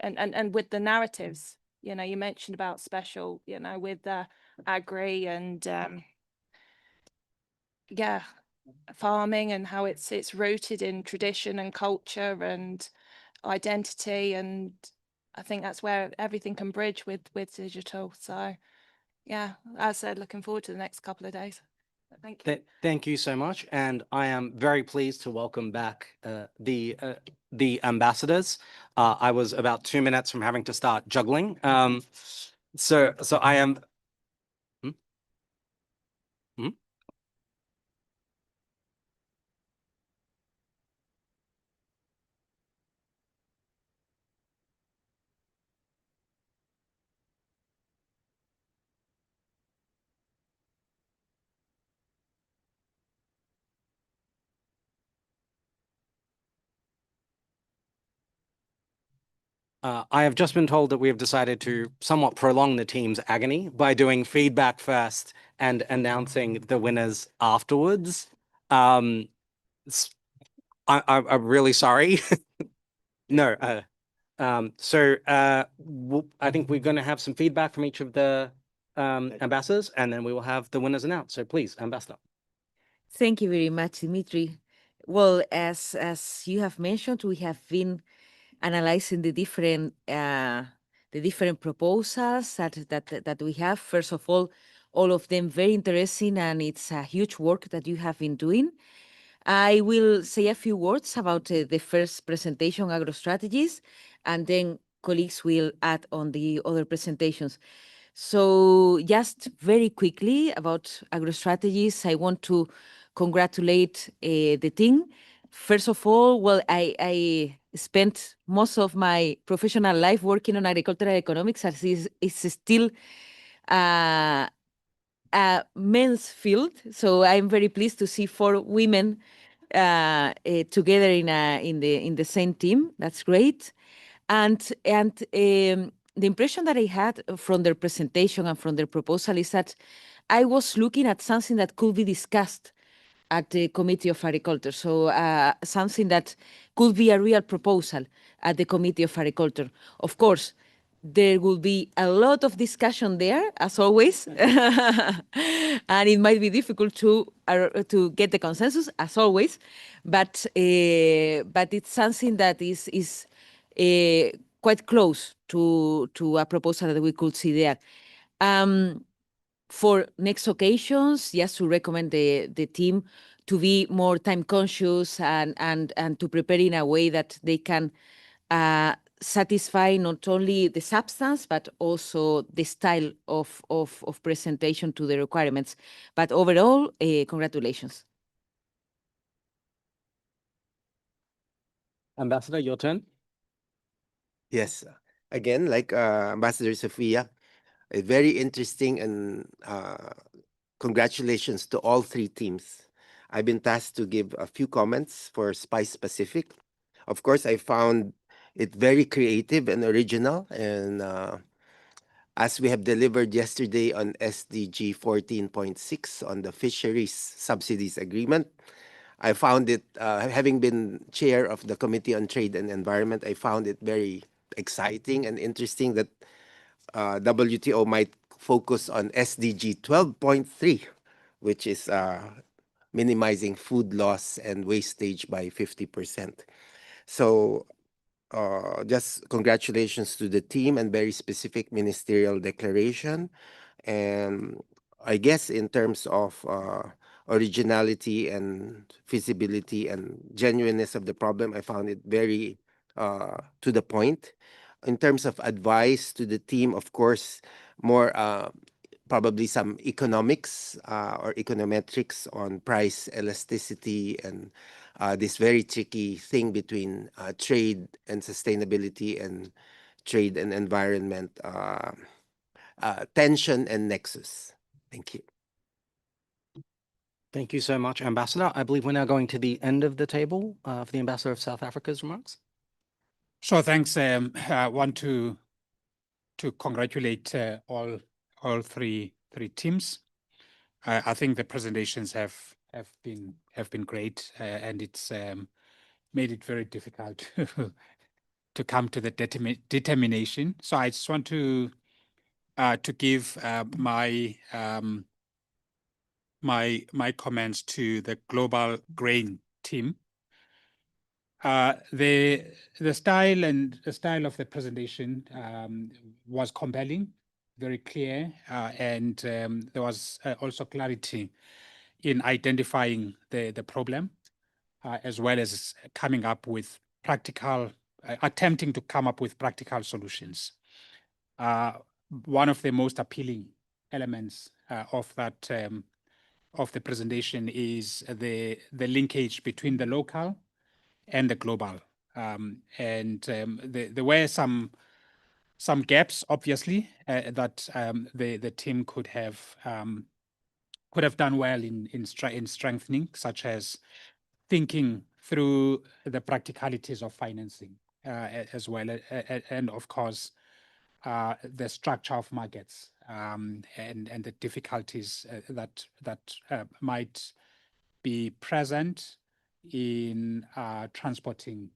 and with the narratives, you know, you mentioned about special, you know, with the agri and farming, and how it's rooted in tradition and culture and identity, and I think that's where everything can bridge with digital. So yeah, as I said, looking forward to the next couple of days. Thank you. Thank you so much, and I am very pleased to welcome back the ambassadors. I was about 2 minutes from having to start juggling. So I am. Hmm? Hmm? I have just been told that we have decided to somewhat prolong the team's agony by doing feedback first and announcing the winners afterwards. I'm really sorry. No. I think we're going to have some feedback from each of the ambassadors, and then we will have the winners announced. So please, Ambassador. Thank you very much, Dimitri. Well, as you have mentioned, we have been analyzing the different proposals that we have. First of all of them very interesting, and it's a huge work that you have been doing. I will say a few words about the first presentation, agro strategies, and then colleagues will add on the other presentations. So just very quickly about agro strategies, I want to congratulate the team. First of all, well, I spent most of my professional life working on agricultural economics, as it's still a men's field. So I'm very pleased to see 4 women together in the same team. That's great. And the impression that I had from their presentation and from their proposal is that I was looking at something that could be discussed at the Committee of Agriculture. So something that could be a real proposal at the Committee of Agriculture. Of course, there will be a lot of discussion there, as always, and it might be difficult to get the consensus, as always. But it's something that is quite close to a proposal that we could see there. For next occasions, just to recommend the team to be more time conscious and to prepare in a way that they can satisfy not only the substance but also the style of presentation to the requirements. But overall, congratulations. Ambassador, your turn. Yes, again, like Ambassador Sofia, very interesting, and congratulations to all 3 teams. I've been tasked to give a few comments for Spice Pacific. Of course, I found it very creative and original, and as we have delivered yesterday on SDG 14.6 on the fisheries subsidies agreement, I found it, having been chair of the Committee on Trade and Environment, I found it very exciting and interesting that WTO might focus on SDG 12.3, which is minimizing food loss and wastage by 50%. So just congratulations to the team, and very specific ministerial declaration. And I guess in terms of originality and feasibility and genuineness of the problem, I found it very to the point. In terms of advice to the team, of course, more probably some economics or econometrics on price elasticity and this very tricky thing between trade and sustainability and trade and environment tension and nexus. Thank you. Thank you so much, Ambassador. I believe we're now going to the end of the table for the Ambassador of South Africa's remarks. Sure, thanks. I want to congratulate all three teams. I think the presentations have been great, and it's made it very difficult to come to the determination. So I just want to give my comments to the global grain team. The style of the presentation was compelling, very clear, and there was also clarity in identifying the problem, as well as coming up with attempting to come up with practical solutions. One of the most appealing elements of the presentation is the linkage between the local and the global. There were some gaps, obviously, that the team could have done well in strengthening, such as thinking through the practicalities of financing, as well, and of course, the structure of markets, and the difficulties that might be present in transporting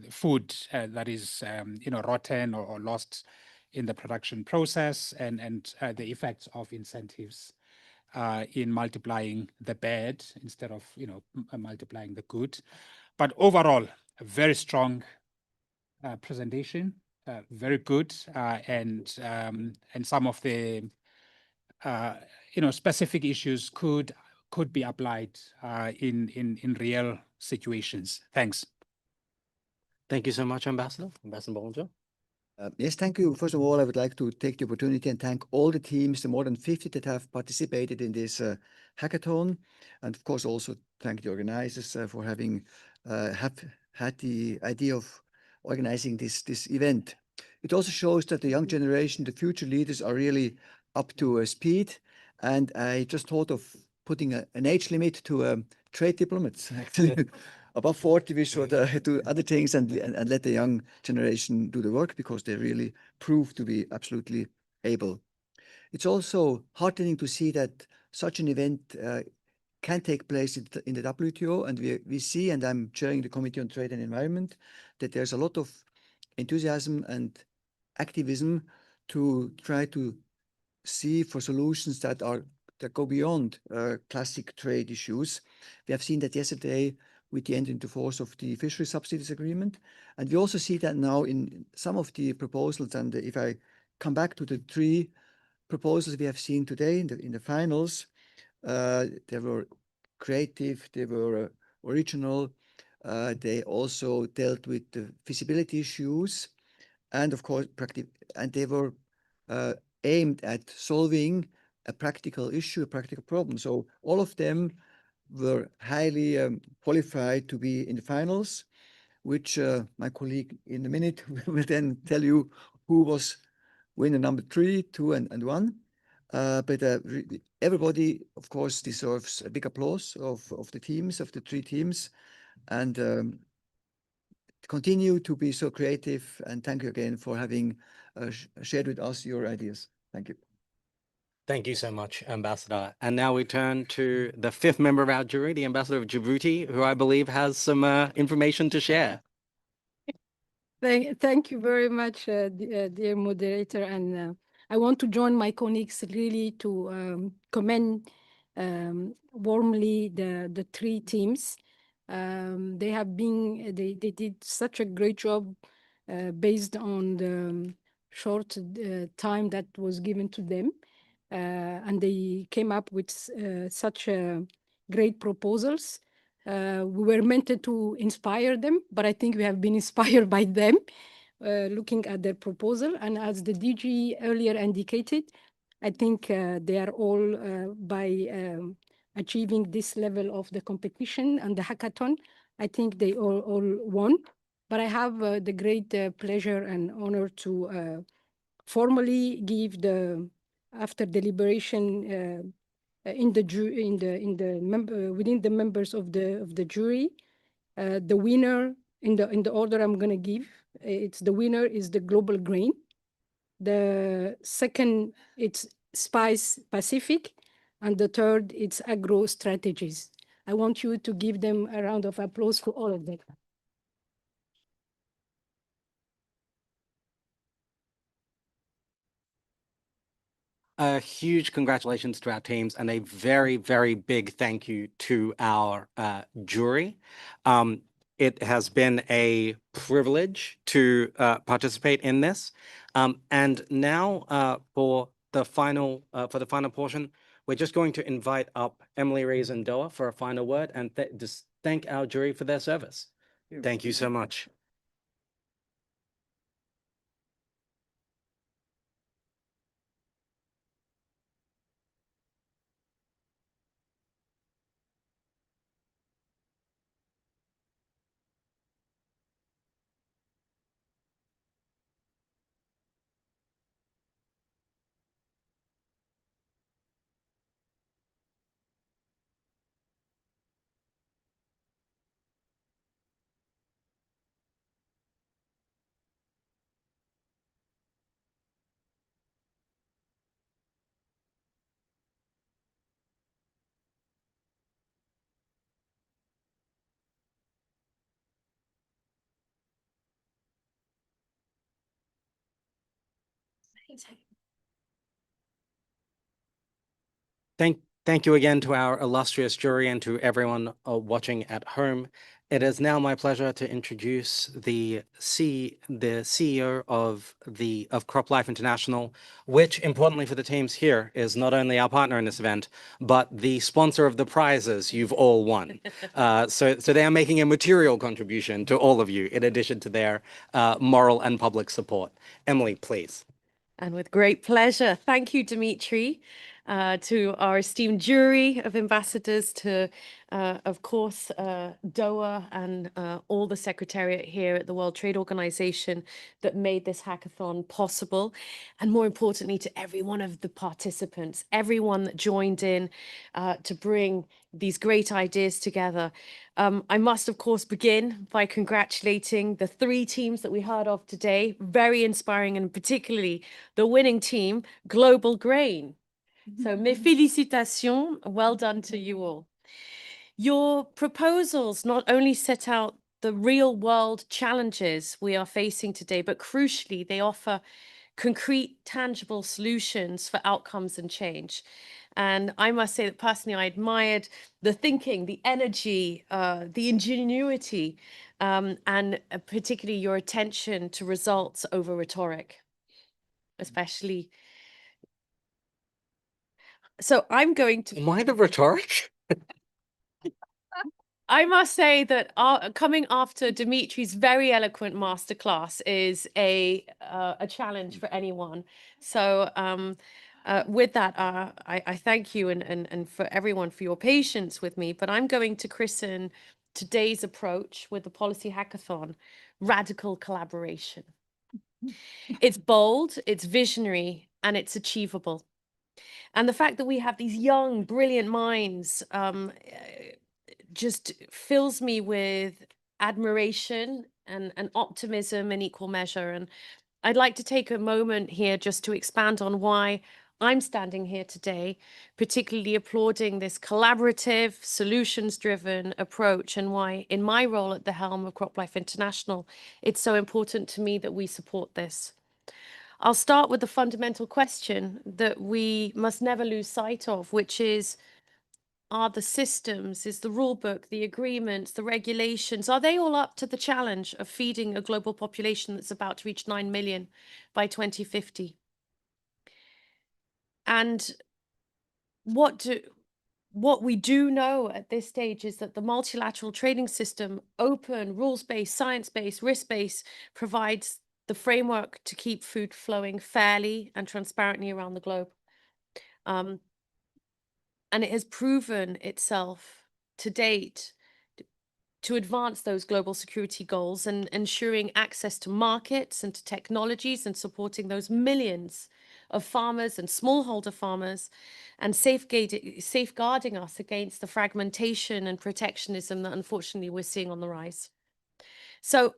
food that is rotten or lost in the production process, and the effects of incentives in multiplying the bad instead of multiplying the good. But overall, a very strong presentation, very good, and some of the specific issues could be applied in real situations. Thanks. Thank you so much, Ambassador. Ambassador Bollinger. Yes, thank you. First of all, I would like to take the opportunity and thank all the teams, the more than 50 that have participated in this hackathon. And of course, also thank the organizers for having had the idea of organizing this event. It also shows that the young generation, the future leaders, are really up to speed. And I just thought of putting an age limit to trade diplomats. Actually, above 40, we should do other things and let the young generation do the work, because they really prove to be absolutely able. It's also heartening to see that such an event can take place in the WTO, and we see, and I'm chairing the Committee on Trade and Environment, that there's a lot of enthusiasm and activism to try to see for solutions that go beyond classic trade issues. We have seen that yesterday with the entry into force of the fishery subsidies agreement, and we also see that now in some of the proposals. And if I come back to the three proposals we have seen today in the finals, they were creative, they were original, they also dealt with the feasibility issues, and of course and they were aimed at solving a practical issue, a practical problem. So all of them were highly qualified to be in the finals, which my colleague in a minute will then tell you who was winner number 3, 2, and 1. But everybody, of course, deserves a big applause of the teams, of the 3 teams, and continue to be so creative. And thank you again for having shared with us your ideas. Thank you. Thank you so much, Ambassador. And now we turn to the 5th member of our jury, the Ambassador of Djibouti, who I believe has some information to share. Thank you very much, dear moderator. And I want to join my colleagues really to commend warmly the 3 teams. They did such a great job based on the short time that was given to them. And they came up with such great proposals. We were meant to inspire them, but I think we have been inspired by them, looking at their proposal. And as the DG earlier indicated, I think they are all, by achieving this level of the competition and the hackathon, I think they all won. But I have the great pleasure and honor to formally give the, after deliberation in the within the members of the jury, the winner in the order I'm going to give. It's the winner is the global grain. The second, it's Spice Pacific, and the third, it's agro strategies. I want you to give them a round of applause for all of them. A huge congratulations to our teams and a very, very big thank you to our jury. It has been a privilege to participate in this. And now for the final portion, we're just going to invite up Emily Reyes-Ndoa for a final word and just thank our jury for their service. Thank you so much. Thank you again to our illustrious jury and to everyone watching at home. It is now my pleasure to introduce the CEO of CropLife International, which importantly for the teams here is not only our partner in this event, but the sponsor of the prizes you've all won. So they are making a material contribution to all of you in addition to their moral and public support. Emily, please. And with great pleasure. Thank you, Dimitri, to our esteemed jury of ambassadors, to, of course, DOA and all the secretariat here at the World Trade Organization that made this hackathon possible. And more importantly, to every one of the participants, everyone that joined in to bring these great ideas together. I must, of course, begin by congratulating the three teams that we heard of today. Very inspiring, and particularly the winning team, Global Grain. So, mes félicitations. Well done to you all. Your proposals not only set out the real world challenges we are facing today, but crucially, they offer concrete, tangible solutions for outcomes and change. And I must say that personally, I admired the thinking, the energy, the ingenuity, and particularly your attention to results over rhetoric, especially. So I'm going to. Why the rhetoric? I must say that coming after Dimitri's very eloquent masterclass is a challenge for anyone. So with that, I thank you and for everyone for your patience with me. But I'm going to christen today's approach with the Policy Hackathon, Radical Collaboration. It's bold, it's visionary, and it's achievable. And the fact that we have these young, brilliant minds just fills me with admiration and optimism in equal measure. And I'd like to take a moment here just to expand on why I'm standing here today, particularly applauding this collaborative, solutions-driven approach, and why, in my role at the helm of CropLife International, it's so important to me that we support this. I'll start with the fundamental question that we must never lose sight of, which is, are the systems, is the rule book, the agreements, the regulations, are they all up to the challenge of feeding a global population that's about to reach 9 million by 2050? And what we do know at this stage is that the multilateral trading system, open, rules-based, science-based, risk-based, provides the framework to keep food flowing fairly and transparently around the globe. And it has proven itself to date to advance those global security goals and ensuring access to markets and to technologies and supporting those millions of farmers and smallholder farmers and safeguarding us against the fragmentation and protectionism that unfortunately we're seeing on the rise. So,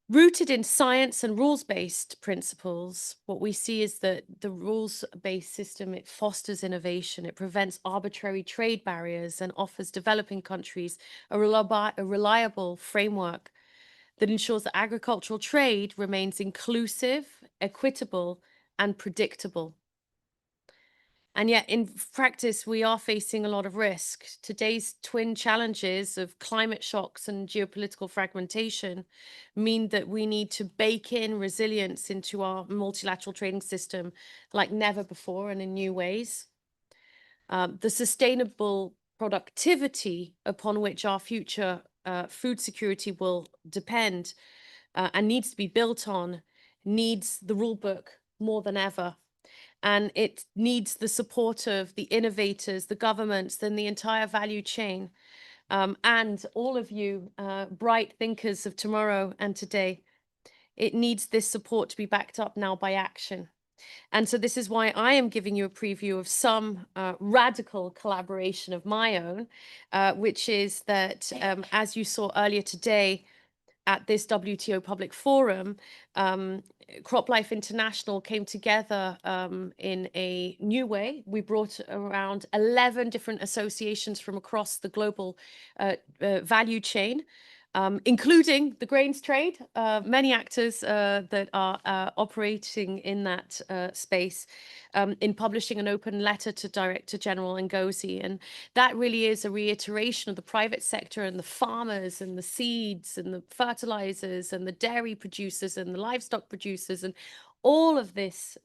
rooted in science and rules-based principles, what we see is that the rules-based system, it fosters innovation, it prevents arbitrary trade barriers and offers developing countries a reliable framework that ensures that agricultural trade remains inclusive, equitable, and predictable. And yet, in practice, we are facing a lot of risk. Today's twin challenges of climate shocks and geopolitical fragmentation mean that we need to bake in resilience into our multilateral trading system like never before and in new ways. The sustainable productivity upon which our future food security will depend and needs to be built on needs the rule book more than ever. And it needs the support of the innovators, the governments, then the entire value chain, and all of you bright thinkers of tomorrow and today. It needs this support to be backed up now by action. And so this is why I am giving you a preview of some radical collaboration of my own, which is that, as you saw earlier today, at this WTO public forum, CropLife International came together in a new way. We brought around 11 different associations from across the global value chain, including the grains trade, many actors that are operating in that space, in publishing an open letter to Director General Ngozi. And that really is a reiteration of the private sector and the farmers and the seeds and the fertilizers and the dairy producers and the livestock producers and all of this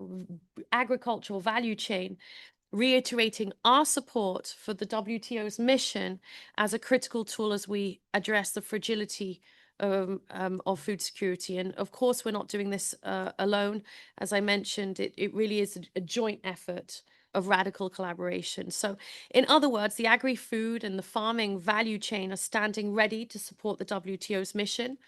agricultural value chain, reiterating our support for the WTO's mission as a critical tool as we address the fragility of food security. And of course, we're not doing this alone. As I mentioned, it really is a joint effort of radical collaboration. So in other words, the agri-food and the farming value chain are standing ready to support the WTO's mission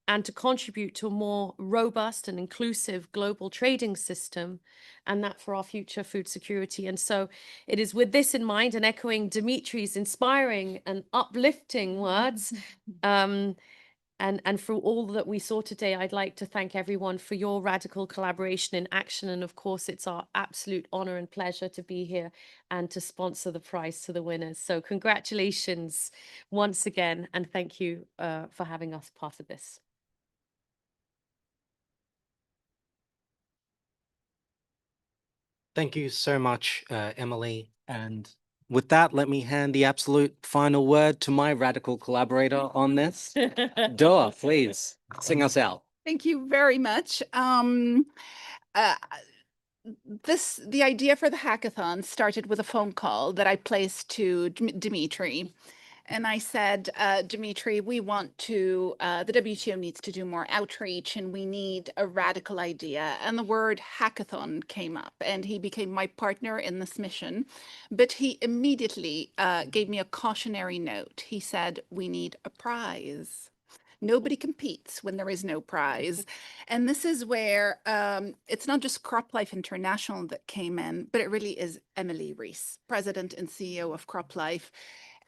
and to contribute to a more robust and inclusive global trading system, and that for our future food security. And so it is with this in mind and echoing Dimitri's inspiring and uplifting words, and for all that we saw today, I'd like to thank everyone for your radical collaboration in action. And of course, it's our absolute honor and pleasure to be here and to sponsor the prize to the winners. So congratulations once again, and thank you for having us part of this. Thank you so much, Emily. And with that, let me hand the absolute final word to my radical collaborator on this. Doa, please sing us out. Thank you very much. The idea for the hackathon started with a phone call that I placed to Dimitri. And I said, Dimitri, we want to, the WTO needs to do more outreach and we need a radical idea. And the word hackathon came up and he became my partner in this mission. But he immediately gave me a cautionary note. He said, we need a prize. Nobody competes when there is no prize. And this is where it's not just CropLife International that came in, but it really is Emily Rees, President and CEO of CropLife.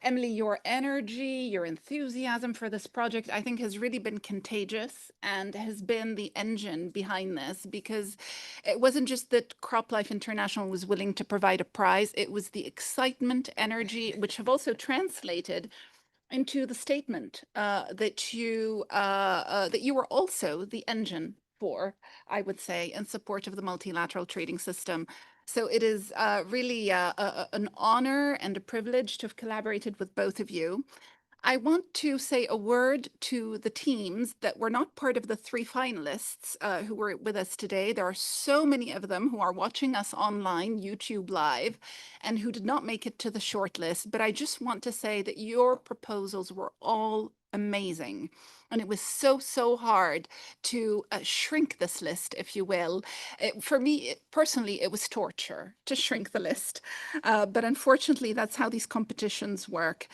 Emily, your energy, your enthusiasm for this project, I think has really been contagious and has been the engine behind this, because it wasn't just that CropLife International was willing to provide a prize, it was the excitement, energy, which have also translated into the statement that you were also the engine for, I would say, in support of the multilateral trading system. So it is really an honor and a privilege to have collaborated with both of you. I want to say a word to the teams that were not part of the 3 finalists who were with us today. There are so many of them who are watching us online, YouTube Live, and who did not make it to the shortlist. But I just want to say that your proposals were all amazing. And it was so hard to shrink this list, if you will. For me, personally, it was torture to shrink the list. But unfortunately, that's how these competitions work.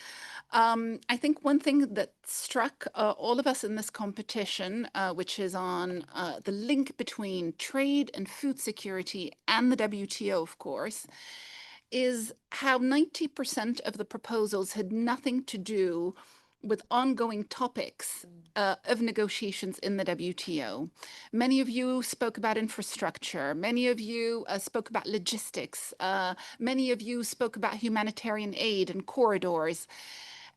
I think one thing that struck all of us in this competition, which is on the link between trade and food security and the WTO, of course, is how 90% of the proposals had nothing to do with ongoing topics of negotiations in the WTO. Many of you spoke about infrastructure. Many of you spoke about logistics. Many of you spoke about humanitarian aid and corridors.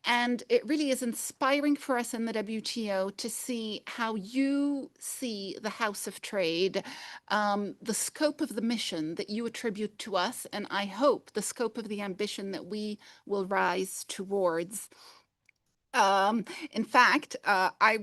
And it really is inspiring for us in the WTO to see how you see the House of Trade, the scope of the mission that you attribute to us, and I hope the scope of the ambition that we will rise towards. In fact, I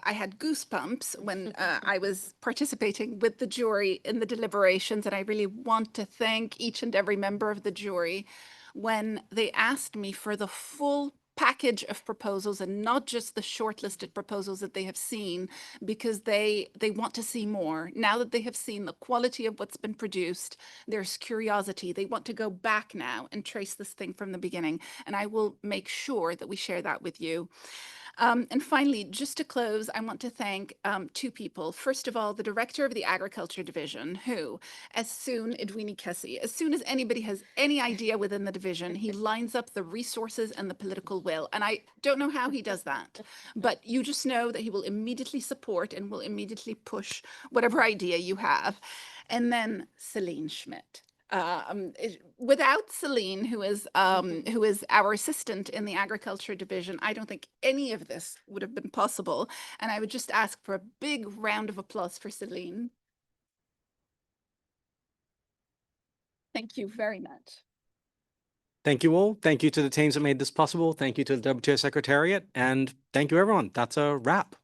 had goosebumps when I was participating with the jury in the deliberations, and I really want to thank each and every member of the jury when they asked me for the full package of proposals and not just the shortlisted proposals that they have seen, because they want to see more. Now that they have seen the quality of what's been produced, there's curiosity. They want to go back now and trace this thing from the beginning. And I will make sure that we share that with you. And finally, just to close, I want to thank two people. First of all, the director of the Agriculture Division, who, as soon as anybody has any idea within the division, he lines up the resources and the political will. And I don't know how he does that, but you just know that he will immediately support and will immediately push whatever idea you have. And then Celine Schmidt. Without Celine, who is our assistant in the Agriculture Division, I don't think any of this would have been possible. And I would just ask for a big round of applause for Celine. Thank you very much. Thank you all. Thank you to the teams that made this possible. Thank you to the WTO Secretariat. And thank you, everyone. That's a wrap.